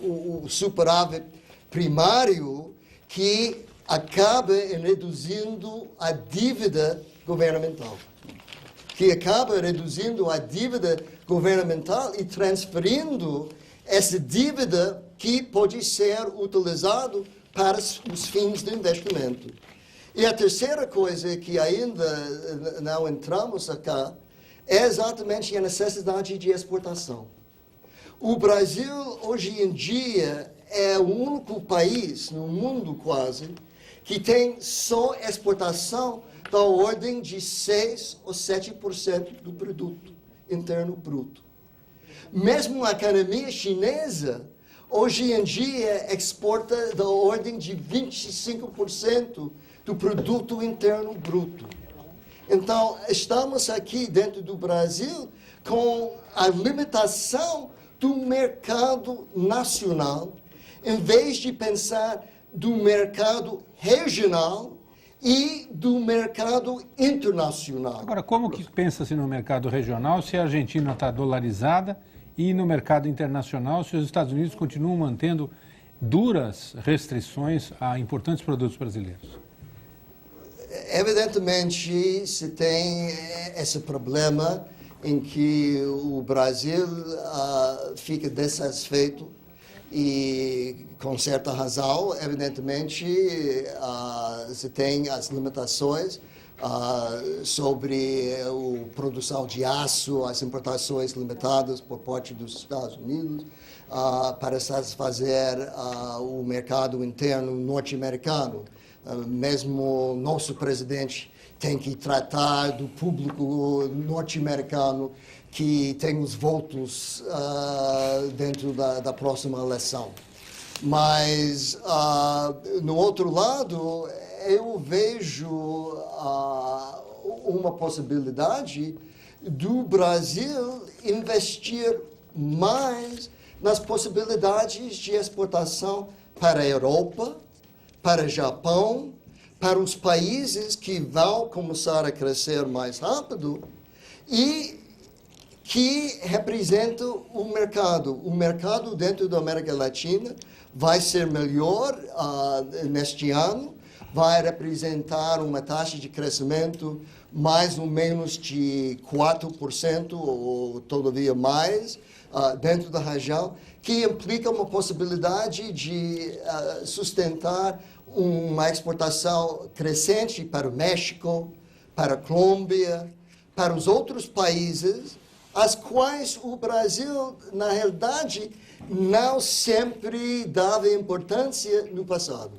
o superávit primário que acaba reduzindo a dívida governamental. Que acaba reduzindo a dívida governamental e transferindo essa dívida que pode ser utilizado para os fins do investimento. E a terceira coisa que ainda não entramos acá é exatamente a necessidade de exportação. O Brasil, hoje em dia, é o único país no mundo quase que tem só exportação da ordem de 6 ou 7% do produto interno bruto. Mesmo a economia chinesa, hoje em dia, exporta da ordem de 25% do produto interno bruto. Então, estamos aqui dentro do Brasil com a limitação do mercado nacional, em vez de pensar do mercado regional e do mercado internacional. Agora, como que pensa-se no mercado regional se a Argentina está dolarizada e no mercado internacional se os Estados Unidos continuam mantendo duras restrições a importantes produtos brasileiros? Evidentemente, se tem esse problema em que o Brasil fica dessatisfeito e, com certa razão, evidentemente, se tem as limitações sobre a produção de aço, as importações limitadas por parte dos Estados Unidos para satisfazer o mercado interno norte-americano. Mesmo nosso presidente tem que tratar do público norte-americano que tem os votos dentro da próxima eleição. Mas, no outro lado, eu vejo uma possibilidade do Brasil investir mais nas possibilidades de exportação para a Europa, para o Japão, para os países que vão começar a crescer mais rápido e que representam o mercado. O mercado dentro da América Latina vai ser melhor neste ano, vai representar uma taxa de crescimento mais ou menos de 4% ou todavia mais dentro da região, que implica uma possibilidade de sustentar uma exportação crescente para o México, para a Colômbia, para os outros países, às quais o Brasil, na realidade, não sempre dava importância no passado.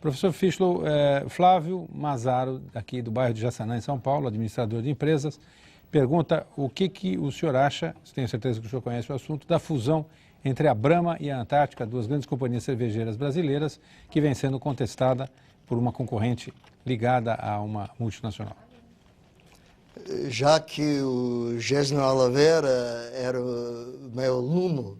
Professor Fischl, Flávio Mazaro, aqui do bairro de Jaçanã, em São Paulo, administrador de empresas, pergunta o que o senhor acha, tenho certeza que o senhor conhece o assunto, da fusão entre a Brahma e a Antártica, duas grandes companhias cervejeiras brasileiras, que vem sendo contestada por uma concorrente ligada a uma multinacional. Já que o Gesner Oliveira era o meu aluno.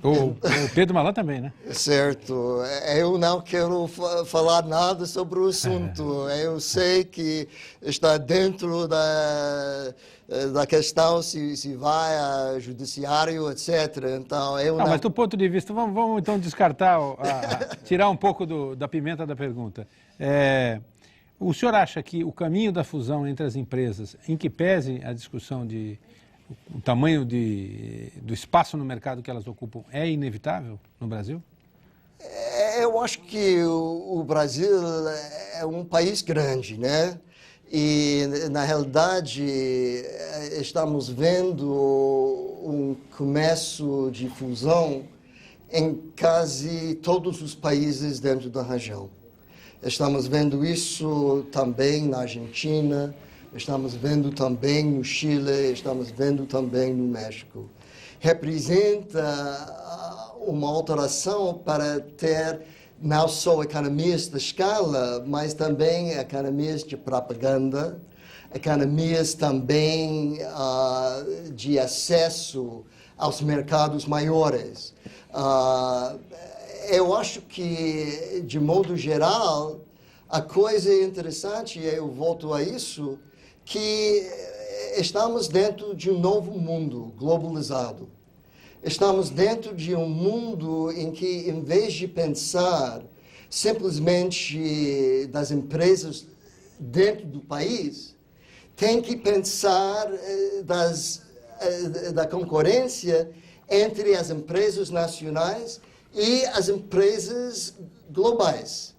O Pedro Malan também, né? Certo. Eu não quero falar nada sobre o assunto. Eu sei que está dentro da questão se vai a judiciário, etc. Então, eu não... Mas do ponto de vista, vamos então descartar, tirar um pouco da pimenta da pergunta. O senhor acha que o caminho da fusão entre as empresas, em que pese a discussão de o tamanho do espaço no mercado que elas ocupam, é inevitável no Brasil? Eu acho que o Brasil é um país grande, né? E, na realidade, estamos vendo um começo de fusão em quase todos os países dentro da região. Estamos vendo isso também na Argentina, estamos vendo também no Chile, estamos vendo também no México. Representa uma alteração para ter não só economias de escala, mas também economias de propaganda, economias também de acesso aos mercados maiores. eu acho que, de modo geral, a coisa interessante, e eu volto a isso, que estamos dentro de um novo mundo globalizado. Estamos dentro de um mundo em que, em vez de pensar simplesmente das empresas dentro do país, tem que pensar da concorrência entre as empresas nacionais e as empresas globais.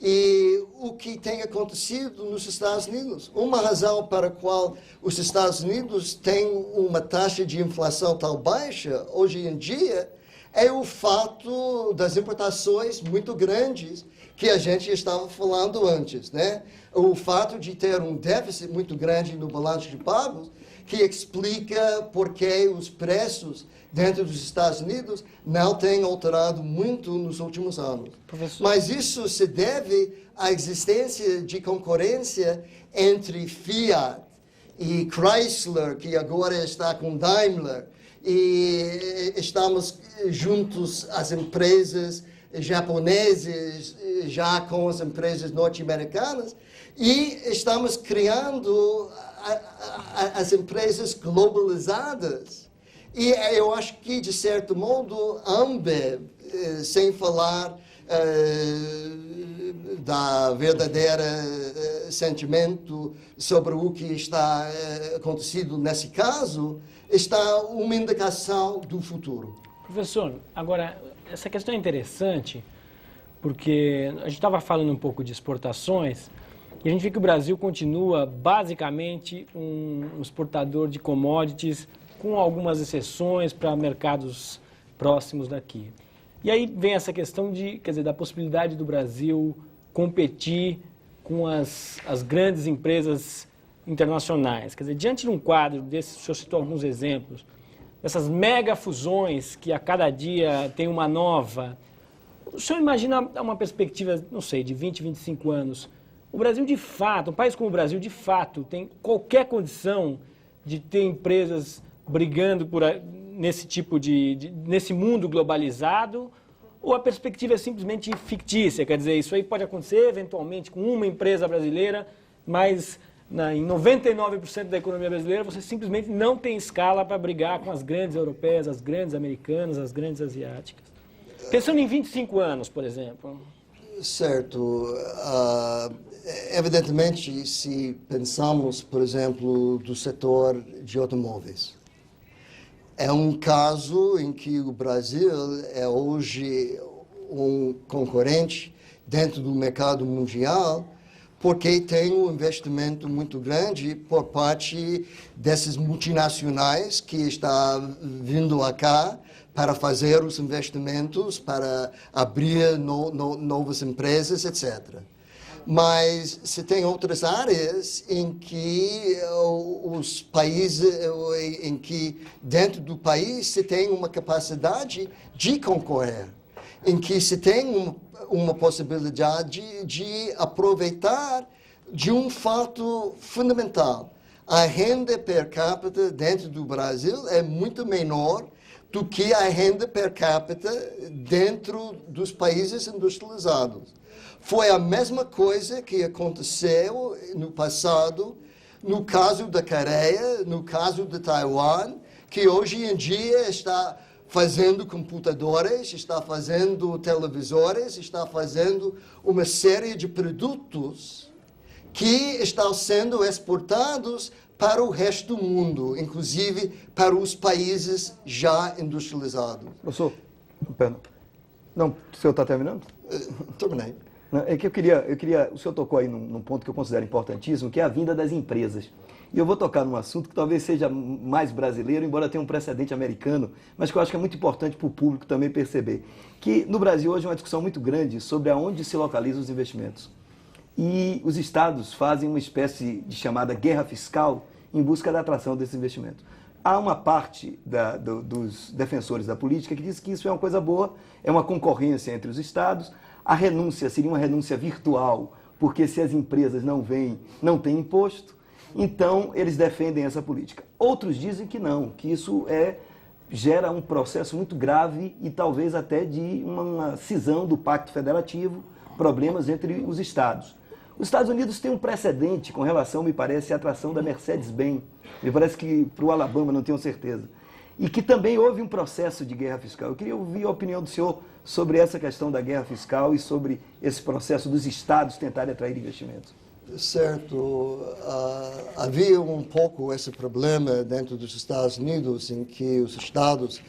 E o que tem acontecido nos Estados Unidos. Uma razão para a qual os Estados Unidos têm uma taxa de inflação tão baixa hoje em dia é o fato das importações muito grandes que a gente estava falando antes, né? O fato de ter um déficit muito grande no balanço de pagos que explica por que os preços dentro dos Estados Unidos não têm alterado muito nos últimos anos. Professor. Mas isso se deve à existência de concorrência entre Fiat e Chrysler, que agora está com Daimler, e estamos juntos às empresas japonesas, já com as empresas norte-americanas, e estamos criando as empresas globalizadas. E eu acho que, de certo modo, Ambev, sem falar da verdadeira sentimento sobre o que está acontecendo nesse caso, está uma indicação do futuro. Professor, agora, essa questão é interessante, porque a gente estava falando um pouco de exportações, e a gente vê que o Brasil continua basicamente um exportador de commodities, com algumas exceções para mercados próximos daqui. E aí vem essa questão da possibilidade do Brasil competir com as grandes empresas internacionais. Quer dizer, diante de um quadro desse, o senhor citou alguns exemplos, dessas mega fusões que a cada dia tem uma nova, o senhor imagina uma perspectiva, não sei, de 20, 25 anos, o Brasil de fato, um país como o Brasil de fato, tem qualquer condição de ter empresas brigando nesse tipo nesse mundo globalizado, ou a perspectiva é simplesmente fictícia? Quer dizer, isso aí pode acontecer eventualmente com uma empresa brasileira, mas em 99% da economia brasileira você simplesmente não tem escala para brigar com as grandes europeias, as grandes americanas, as grandes asiáticas. Pensando em 25 anos, por exemplo. Certo. Evidentemente, se pensamos, por exemplo, do setor de automóveis, é um caso em que o Brasil é hoje um concorrente dentro do mercado mundial, porque tem um investimento muito grande por parte dessas multinacionais que está vindo cá para fazer os investimentos, para abrir novas empresas, etc. Mas se tem outras áreas em que os países, em que dentro do país se tem uma capacidade de concorrer, em que se tem uma possibilidade de aproveitar de um fato fundamental. A renda per capita dentro do Brasil é muito menor do que a renda per capita dentro dos países industrializados. Foi a mesma coisa que aconteceu no passado, no caso da Coreia, no caso de Taiwan, que hoje em dia está fazendo computadores, está fazendo televisores, está fazendo uma série de produtos que estão sendo exportados para o resto do mundo, inclusive para os países já industrializados. Professor, perdão. Não, o senhor está terminando? Terminei. É que o senhor tocou aí num ponto que eu considero importantíssimo, que é a vinda das empresas. E eu vou tocar num assunto que talvez seja mais brasileiro, embora tenha um precedente americano, mas que eu acho que é muito importante para o público também perceber. Que no Brasil hoje é uma discussão muito grande sobre aonde se localizam os investimentos. E os estados fazem uma espécie de chamada guerra fiscal em busca da atração desses investimentos. Há uma parte dos defensores da política que diz que isso é uma coisa boa, é uma concorrência entre os estados. A renúncia seria uma renúncia virtual, porque se as empresas não vêm, não tem imposto. Então, eles defendem essa política. Outros dizem que não, que isso é gera um processo muito grave e talvez até de uma cisão do Pacto Federativo, problemas entre os estados. Os Estados Unidos têm um precedente com relação, me parece, à atração da Mercedes-Benz. Me parece que para o Alabama, não tenho certeza. E que também houve um processo de guerra fiscal. Eu queria ouvir a opinião do senhor sobre essa questão da guerra fiscal e sobre esse processo dos estados tentarem atrair investimentos. Certo. Havia um pouco esse problema dentro dos Estados Unidos, em que os estados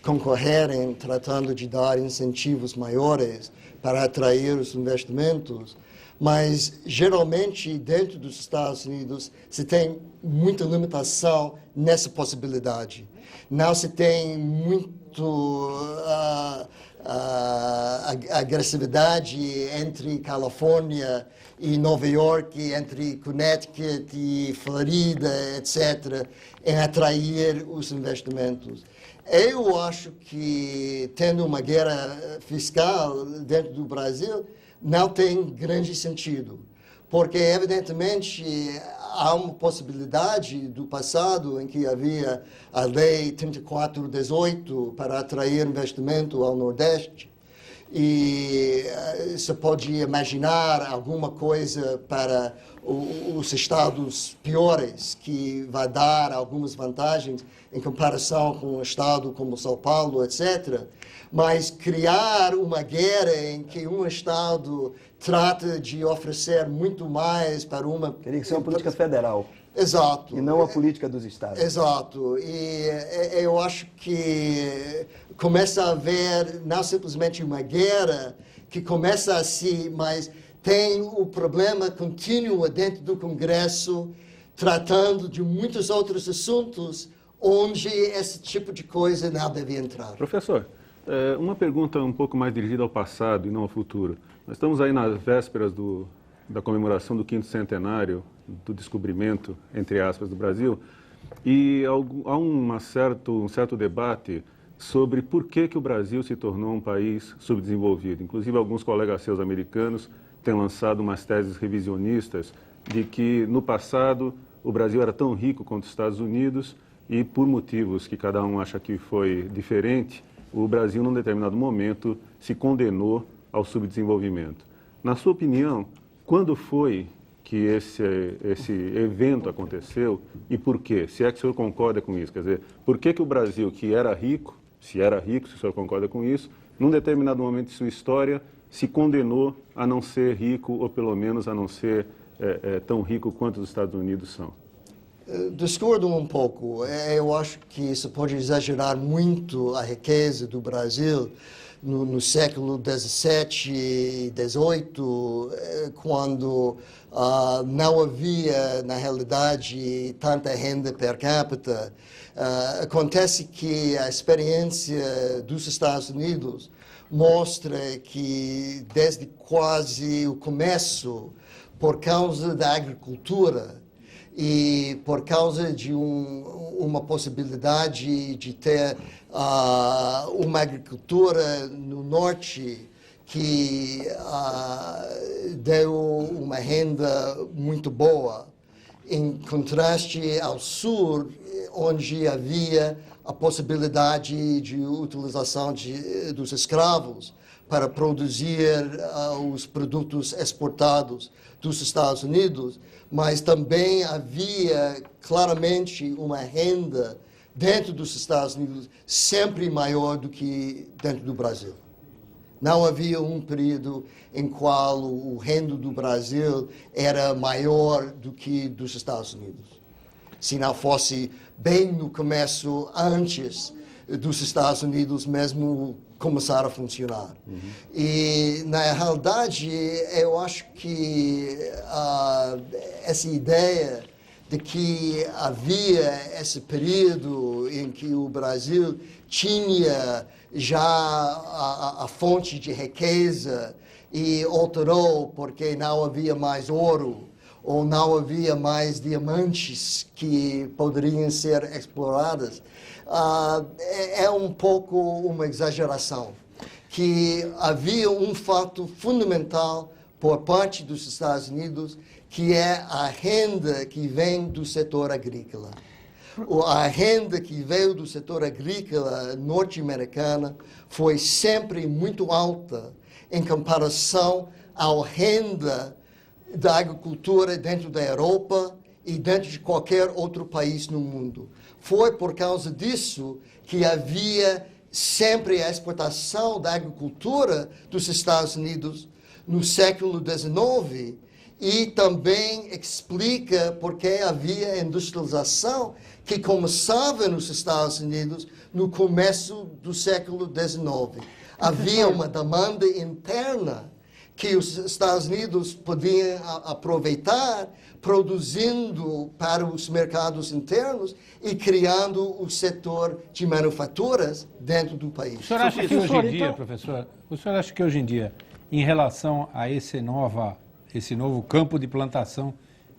concorrerem tratando de dar incentivos maiores para atrair os investimentos, mas geralmente dentro dos Estados Unidos se tem muita limitação nessa possibilidade. Não se tem muito agressividade entre Califórnia e Nova York, entre Connecticut e Florida, etc., em atrair os investimentos. Eu acho que, tendo uma guerra fiscal dentro do Brasil, não tem grande sentido, porque, evidentemente, há uma possibilidade do passado em que havia a Lei 3418 para atrair investimento ao Nordeste, e você pode imaginar alguma coisa para os estados piores, que vai dar algumas vantagens em comparação com um estado como São Paulo, etc. Mas criar uma guerra em que um estado trata de oferecer muito mais para uma... Teria que ser uma política federal. Exato. E não a política dos estados. Exato. E eu acho que começa a haver não simplesmente uma guerra que começa assim, mas tem o problema contínuo dentro do Congresso, tratando de muitos outros assuntos onde esse tipo de coisa não deve entrar. Professor, uma pergunta um pouco mais dirigida ao passado e não ao futuro. Nós estamos aí nas vésperas da comemoração do 5º centenário do descobrimento, entre aspas, do Brasil, e há um certo debate sobre por que o Brasil se tornou um país subdesenvolvido. Inclusive, alguns colegas seus americanos têm lançado umas teses revisionistas de que, no passado, o Brasil era tão rico quanto os Estados Unidos e, por motivos que cada um acha que foi diferente, o Brasil, num determinado momento, se condenou ao subdesenvolvimento. Na sua opinião, quando foi que esse evento aconteceu e por quê? Se é que o senhor concorda com isso, quer dizer, por que o Brasil, que era rico, se o senhor concorda com isso, num determinado momento de sua história, se condenou a não ser rico, ou pelo menos a não ser tão rico quanto os Estados Unidos são? Discordo um pouco. Eu acho que isso pode exagerar muito a riqueza do Brasil no século XVII e XVIII, quando não havia, na realidade, tanta renda per capita. Acontece que a experiência dos Estados Unidos mostra que, desde quase o começo, por causa da agricultura e por causa de uma possibilidade de ter uma agricultura no norte que deu uma renda muito boa, em contraste ao sul, onde havia a possibilidade de utilização dos escravos para produzir os produtos exportados dos Estados Unidos, mas também havia claramente uma renda dentro dos Estados Unidos sempre maior do que dentro do Brasil. Não havia um período em qual o renda do Brasil era maior do que dos Estados Unidos. Se não fosse bem no começo, antes dos Estados Unidos mesmo começar a funcionar. E, na realidade, eu acho que essa ideia de que havia esse período em que o Brasil tinha já a fonte de riqueza e alterou porque não havia mais ouro ou não havia mais diamantes que poderiam ser explorados, é um pouco uma exageração. Que havia um fato fundamental por parte dos Estados Unidos, que é a renda que vem do setor agrícola. A renda que veio do setor agrícola norte-americano foi sempre muito alta em comparação à renda da agricultura dentro da Europa e dentro de qualquer outro país no mundo. Foi por causa disso que havia sempre a exportação da agricultura dos Estados Unidos no século XIX e também explica por que havia a industrialização que começava nos Estados Unidos no começo do século XIX. Havia uma demanda interna que os Estados Unidos podiam aproveitar, produzindo para os mercados internos e criando o setor de manufaturas dentro do país. O senhor acha que hoje em dia, professor, o senhor acha que hoje em dia, em relação a esse novo campo de plantação,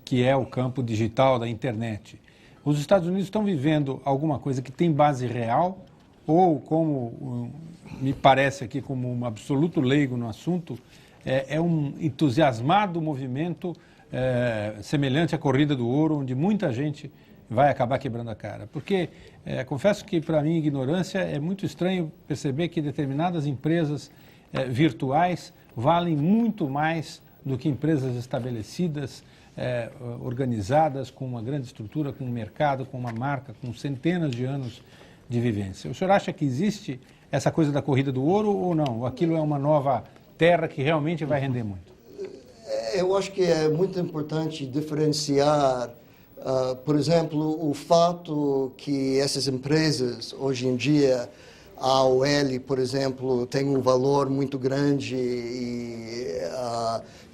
que é o campo digital da internet, os Estados Unidos estão vivendo alguma coisa que tem base real ou, como me parece aqui como um absoluto leigo no assunto, é um entusiasmado movimento semelhante à corrida do ouro, onde muita gente vai acabar quebrando a cara? Porque confesso que, para mim, ignorância, é muito estranho perceber que determinadas empresas virtuais valem muito mais do que empresas estabelecidas, organizadas, com uma grande estrutura, com um mercado, com uma marca, com centenas de anos de vivência. O senhor acha que existe essa coisa da corrida do ouro ou não? Ou aquilo é uma nova terra que realmente vai render muito? Eu acho que é muito importante diferenciar, por exemplo, o fato que essas empresas, hoje em dia, a AOL, por exemplo, tem um valor muito grande e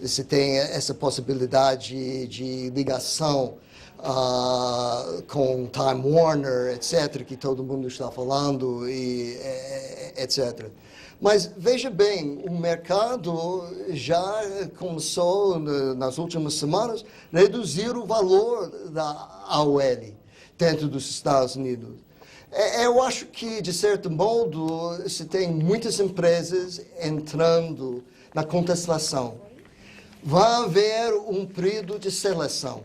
se tem essa possibilidade de ligação com Time Warner, etc., que todo mundo está falando, e etc. Mas veja bem, o mercado já começou nas últimas semanas a reduzir o valor da AOL dentro dos Estados Unidos. Eu acho que, de certo modo, se tem muitas empresas entrando na contestação. Vai haver um período de seleção.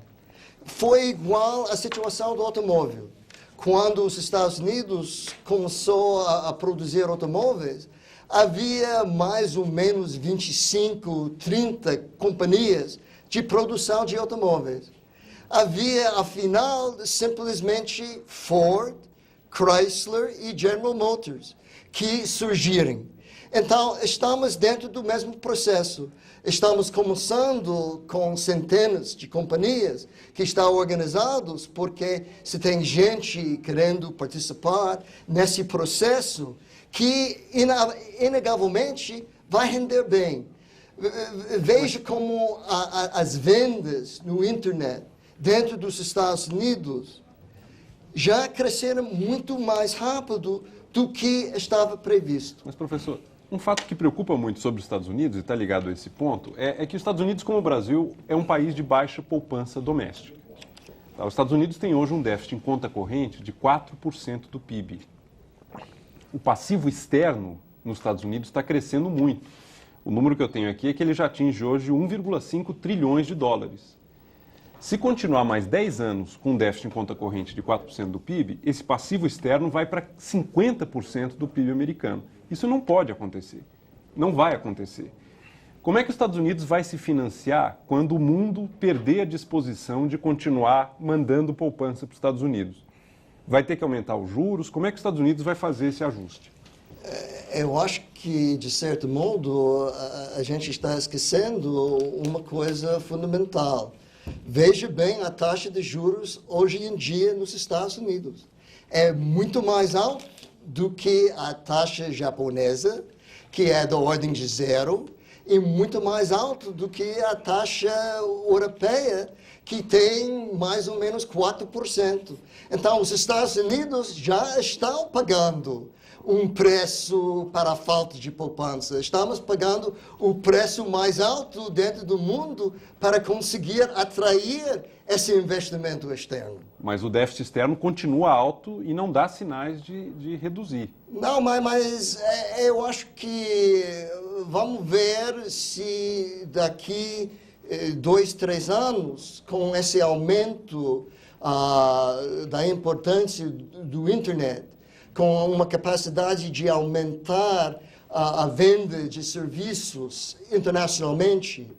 Foi igual à situação do automóvel. Quando os Estados Unidos começou a produzir automóveis, havia mais ou menos 25, 30 companhias de produção de automóveis. Havia, afinal, simplesmente Ford, Chrysler e General Motors que surgiram. Então, estamos dentro do mesmo processo. Estamos começando com centenas de companhias que estão organizadas porque se tem gente querendo participar nesse processo que, inegavelmente, vai render bem. Veja como as vendas no internet dentro dos Estados Unidos já cresceram muito mais rápido do que estava previsto. Mas, professor, um fato que preocupa muito sobre os Estados Unidos, e está ligado a esse ponto, é que os Estados Unidos, como o Brasil, é um país de baixa poupança doméstica. Tá? Os Estados Unidos têm hoje um déficit em conta corrente de 4% do PIB. O passivo externo nos Estados Unidos está crescendo muito. O número que eu tenho aqui é que ele já atinge hoje 1,5 trilhões de dólares. Se continuar mais 10 anos com um déficit em conta corrente de 4% do PIB, esse passivo externo vai para 50% do PIB americano. Isso não pode acontecer. Não vai acontecer. Como é que os Estados Unidos vai se financiar quando o mundo perder a disposição de continuar mandando poupança para os Estados Unidos? Vai ter que aumentar os juros? Como é que os Estados Unidos vai fazer esse ajuste? Eu acho que, de certo modo, a gente está esquecendo uma coisa fundamental. Veja bem a taxa de juros hoje em dia nos Estados Unidos. É muito mais alta do que a taxa japonesa, que é da ordem de 0, e muito mais alta do que a taxa europeia, que tem mais ou menos 4%. Então, os Estados Unidos já estão pagando um preço para a falta de poupança. Estamos pagando o preço mais alto dentro do mundo para conseguir atrair esse investimento externo. Mas o déficit externo continua alto e não dá sinais de reduzir. Não, mas eu acho que vamos ver se daqui 2, 3 anos, com esse aumento da importância do internet, com uma capacidade de aumentar a venda de serviços internacionalmente,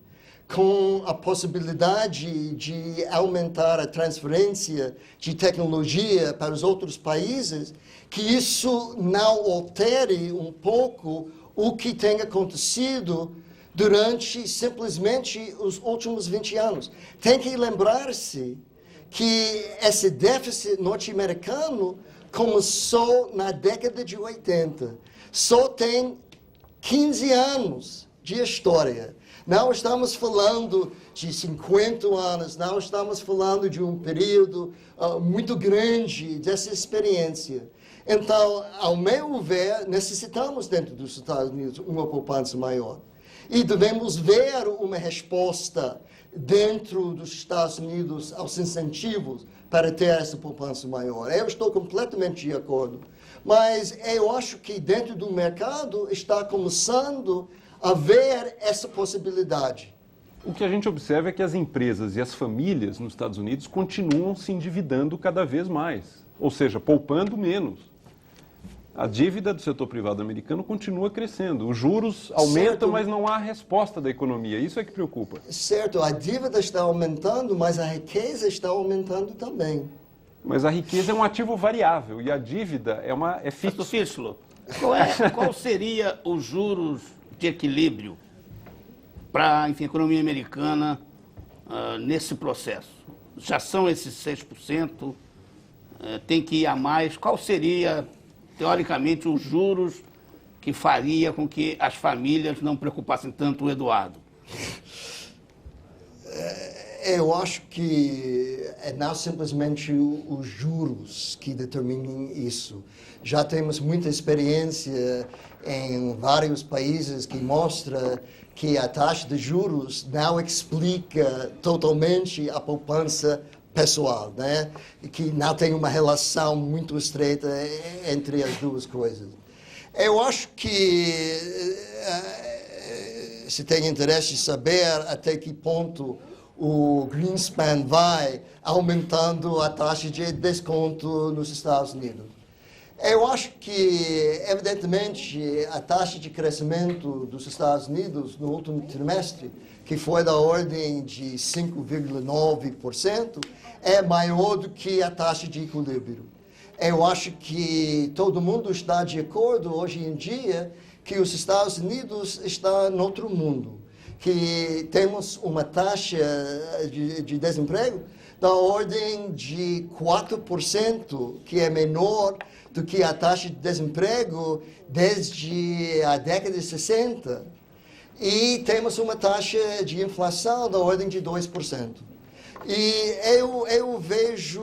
com a possibilidade de aumentar a transferência de tecnologia para os outros países, que isso não altere um pouco o que tem acontecido durante simplesmente os últimos 20 anos. Tem que lembrar-se que esse déficit norte-americano começou na década de 80. Só tem 15 anos de história. Não estamos falando de 50 anos, não estamos falando de um período muito grande dessa experiência. Então, ao meu ver, necessitamos dentro dos Estados Unidos uma poupança maior. E devemos ver uma resposta dentro dos Estados Unidos aos incentivos para ter essa poupança maior. Eu estou completamente de acordo. Mas eu acho que dentro do mercado está começando a ver essa possibilidade. O que a gente observa é que as empresas e as famílias nos Estados Unidos continuam se endividando cada vez mais, ou seja, poupando menos. A dívida do setor privado americano continua crescendo. Os juros aumentam, mas não há resposta da economia. Isso é que preocupa. Certo, a dívida está aumentando, mas a riqueza está aumentando também. Mas a riqueza é um ativo variável e a dívida é fixa. Fístolo, qual seria os juros de equilíbrio para a economia americana nesse processo? Já são esses 6%, tem que ir a mais. Qual seria, teoricamente, os juros que faria com que as famílias não preocupassem tanto o Eduardo? Eu acho que é não simplesmente os juros que determinam isso. Já temos muita experiência em vários países que mostra que a taxa de juros não explica totalmente a poupança pessoal, né? E que não tem uma relação muito estreita entre as duas coisas. Eu acho que se tem interesse de saber até que ponto o Greenspan vai aumentando a taxa de desconto nos Estados Unidos. Eu acho que, evidentemente, a taxa de crescimento dos Estados Unidos no último trimestre, que foi da ordem de 5,9%, é maior do que a taxa de equilíbrio. Eu acho que todo mundo está de acordo hoje em dia que os Estados Unidos estão em outro mundo, que temos uma taxa de desemprego da ordem de 4%, que é menor do que a taxa de desemprego desde a década de 60. E temos uma taxa de inflação da ordem de 2%. E eu vejo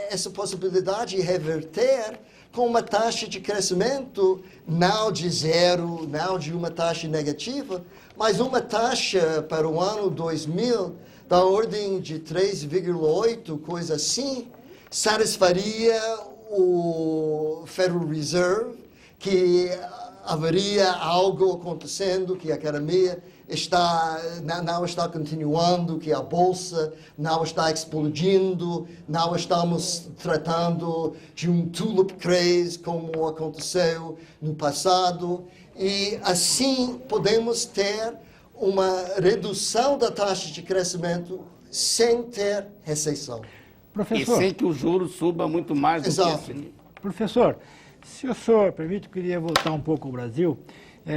essa possibilidade de reverter com uma taxa de crescimento não de zero, não de uma taxa negativa, mas uma taxa para o ano 2000 da ordem de 3,8, coisa assim, satisfaria o Federal Reserve, que haveria algo acontecendo, que a economia não está continuando, que a bolsa não está explodindo, não estamos tratando de um tulip craze como aconteceu no passado, e assim podemos ter uma redução da taxa de crescimento sem ter recessão. Professor, E sem que o juros suba muito mais do Exato. que esse. professor, se o senhor permite, eu queria voltar um pouco ao Brasil.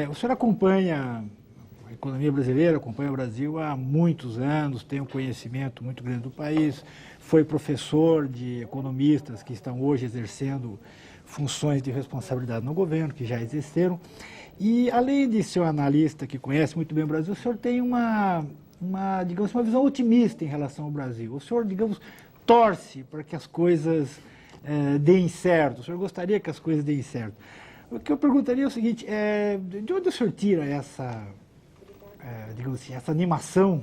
O senhor acompanha a economia brasileira, acompanha o Brasil há muitos anos, tem um conhecimento muito grande do país, foi professor de economistas que estão hoje exercendo funções de responsabilidade no governo, que já exerceram. E, além de ser um analista que conhece muito bem o Brasil, o senhor tem digamos, uma visão otimista em relação ao Brasil. O senhor, digamos, torce para que as coisas deem certo. O senhor gostaria que as coisas deem certo. O que eu perguntaria é o seguinte, de onde o senhor tira essa, digamos assim, essa animação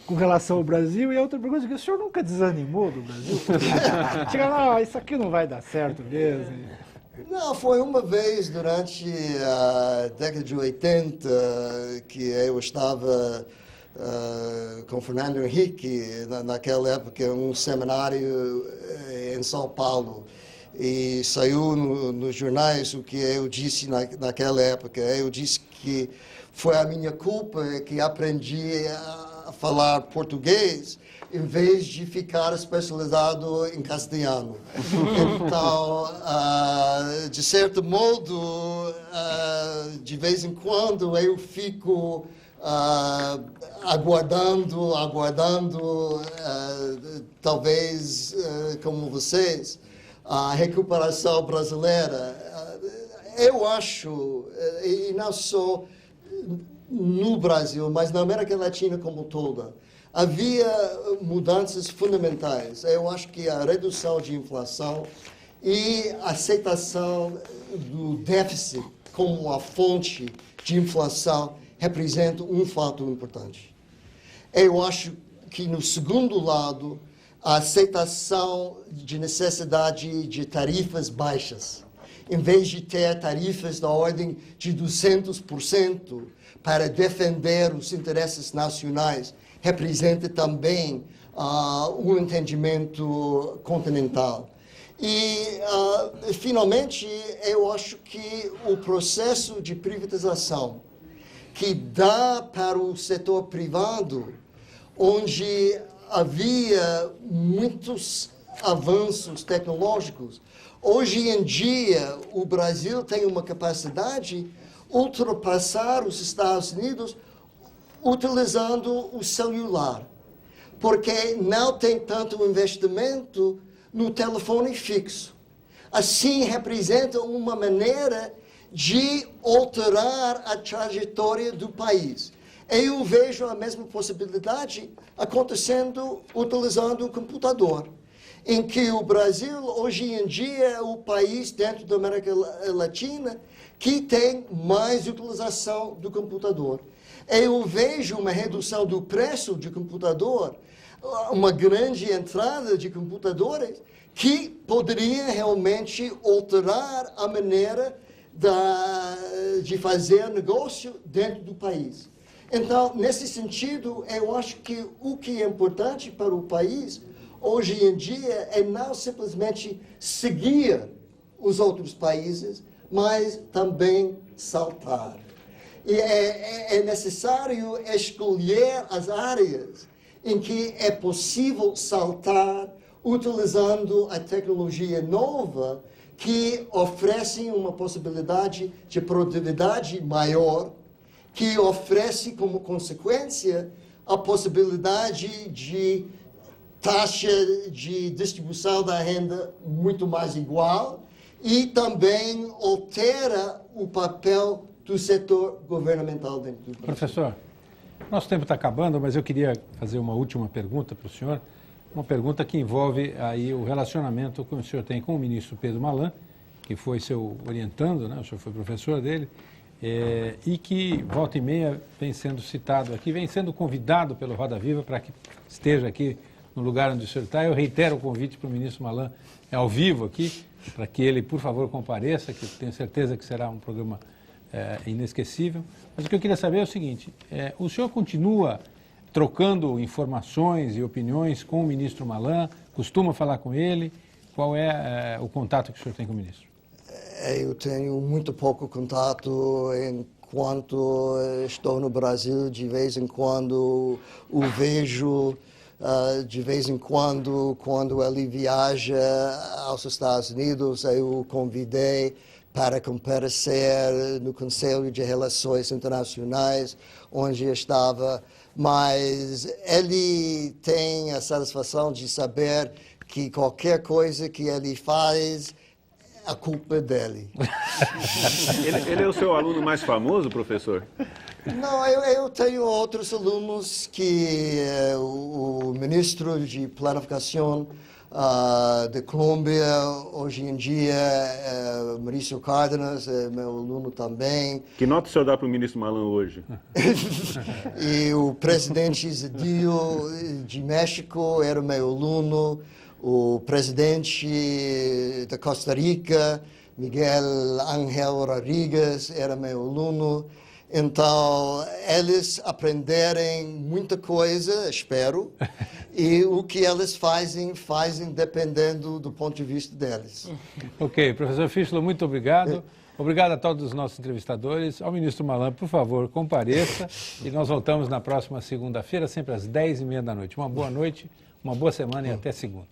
com relação ao Brasil? E a outra pergunta é que o senhor nunca desanimou do Brasil? Chega lá, isso aqui não vai dar certo mesmo. Não, foi uma vez durante a década de 80 que eu estava com Fernando Henrique, naquela época, um seminário em São Paulo. E saiu nos jornais o que eu disse naquela época. Eu disse que foi a minha culpa que aprendi a falar português em vez de ficar especializado em castelhano. Então, de certo modo, de vez em quando eu fico aguardando, talvez como vocês, a recuperação brasileira. Eu acho, e não só no Brasil, mas na América Latina como toda, havia mudanças fundamentais. Eu acho que a redução de inflação e a aceitação do déficit como a fonte de inflação representa um fato importante. Eu acho que, no segundo lado, a aceitação de necessidade de tarifas baixas, em vez de ter tarifas da ordem de 200% para defender os interesses nacionais, representa também um entendimento continental. E, finalmente, eu acho que o processo de privatização que dá para o setor privado, onde havia muitos avanços tecnológicos, hoje em dia o Brasil tem uma capacidade de ultrapassar os Estados Unidos utilizando o celular, porque não tem tanto investimento no telefone fixo. Assim, representa uma maneira de alterar a trajetória do país. Eu vejo a mesma possibilidade acontecendo utilizando o computador, em que o Brasil, hoje em dia, é o país dentro da América Latina que tem mais utilização do computador. Eu vejo uma redução do preço de computador, uma grande entrada de computadores que poderia realmente alterar a maneira de fazer negócio dentro do país. Então, nesse sentido, eu acho que o que é importante para o país, hoje em dia, é não simplesmente seguir os outros países, mas também saltar. E é necessário escolher as áreas em que é possível saltar utilizando a tecnologia nova que oferecem uma possibilidade de produtividade maior, que oferece como consequência a possibilidade de taxa de distribuição da renda muito mais igual e também altera o papel do setor governamental dentro do Brasil. Professor, nosso tempo está acabando, mas eu queria fazer uma última pergunta para o senhor. Uma pergunta que envolve aí o relacionamento que o senhor tem com o ministro Pedro Malan, que foi seu orientando, né? O senhor foi professor dele, e que, volta e meia, vem sendo citado aqui, vem sendo convidado pelo Roda Viva para que esteja aqui no lugar onde o senhor está. Eu reitero o convite para o ministro Malan ao vivo aqui, para que ele, por favor, compareça, que eu tenho certeza que será um programa inesquecível. Mas o que eu queria saber é o seguinte, o senhor continua trocando informações e opiniões com o ministro Malan? Costuma falar com ele? Qual é o contato que o senhor tem com o ministro? Eu tenho muito pouco contato enquanto estou no Brasil. De vez em quando o vejo, de vez em quando ele viaja aos Estados Unidos, eu o convidei para comparecer no Conselho de Relações Internacionais, onde estava. Mas ele tem a satisfação de saber que qualquer coisa que ele faz, a culpa é dele. Ele é o seu aluno mais famoso, professor? Não, eu tenho outros alunos que o ministro de Planificação da Colômbia, hoje em dia, Mauricio Cárdenas, é meu aluno também. Que nota o senhor dá para o ministro Malan hoje? E o presidente Zedillo de México era meu aluno. O presidente da Costa Rica, Miguel Ángel Rodríguez, era meu aluno. Então, eles aprenderem muita coisa, espero, e o que eles fazem dependendo do ponto de vista deles. Ok, professor Fischler, muito obrigado. Obrigado a todos os nossos entrevistadores. Ao ministro Malan, por favor, compareça. E nós voltamos na próxima segunda-feira, sempre às 10h30 da noite. Uma boa noite, uma boa semana e até segunda.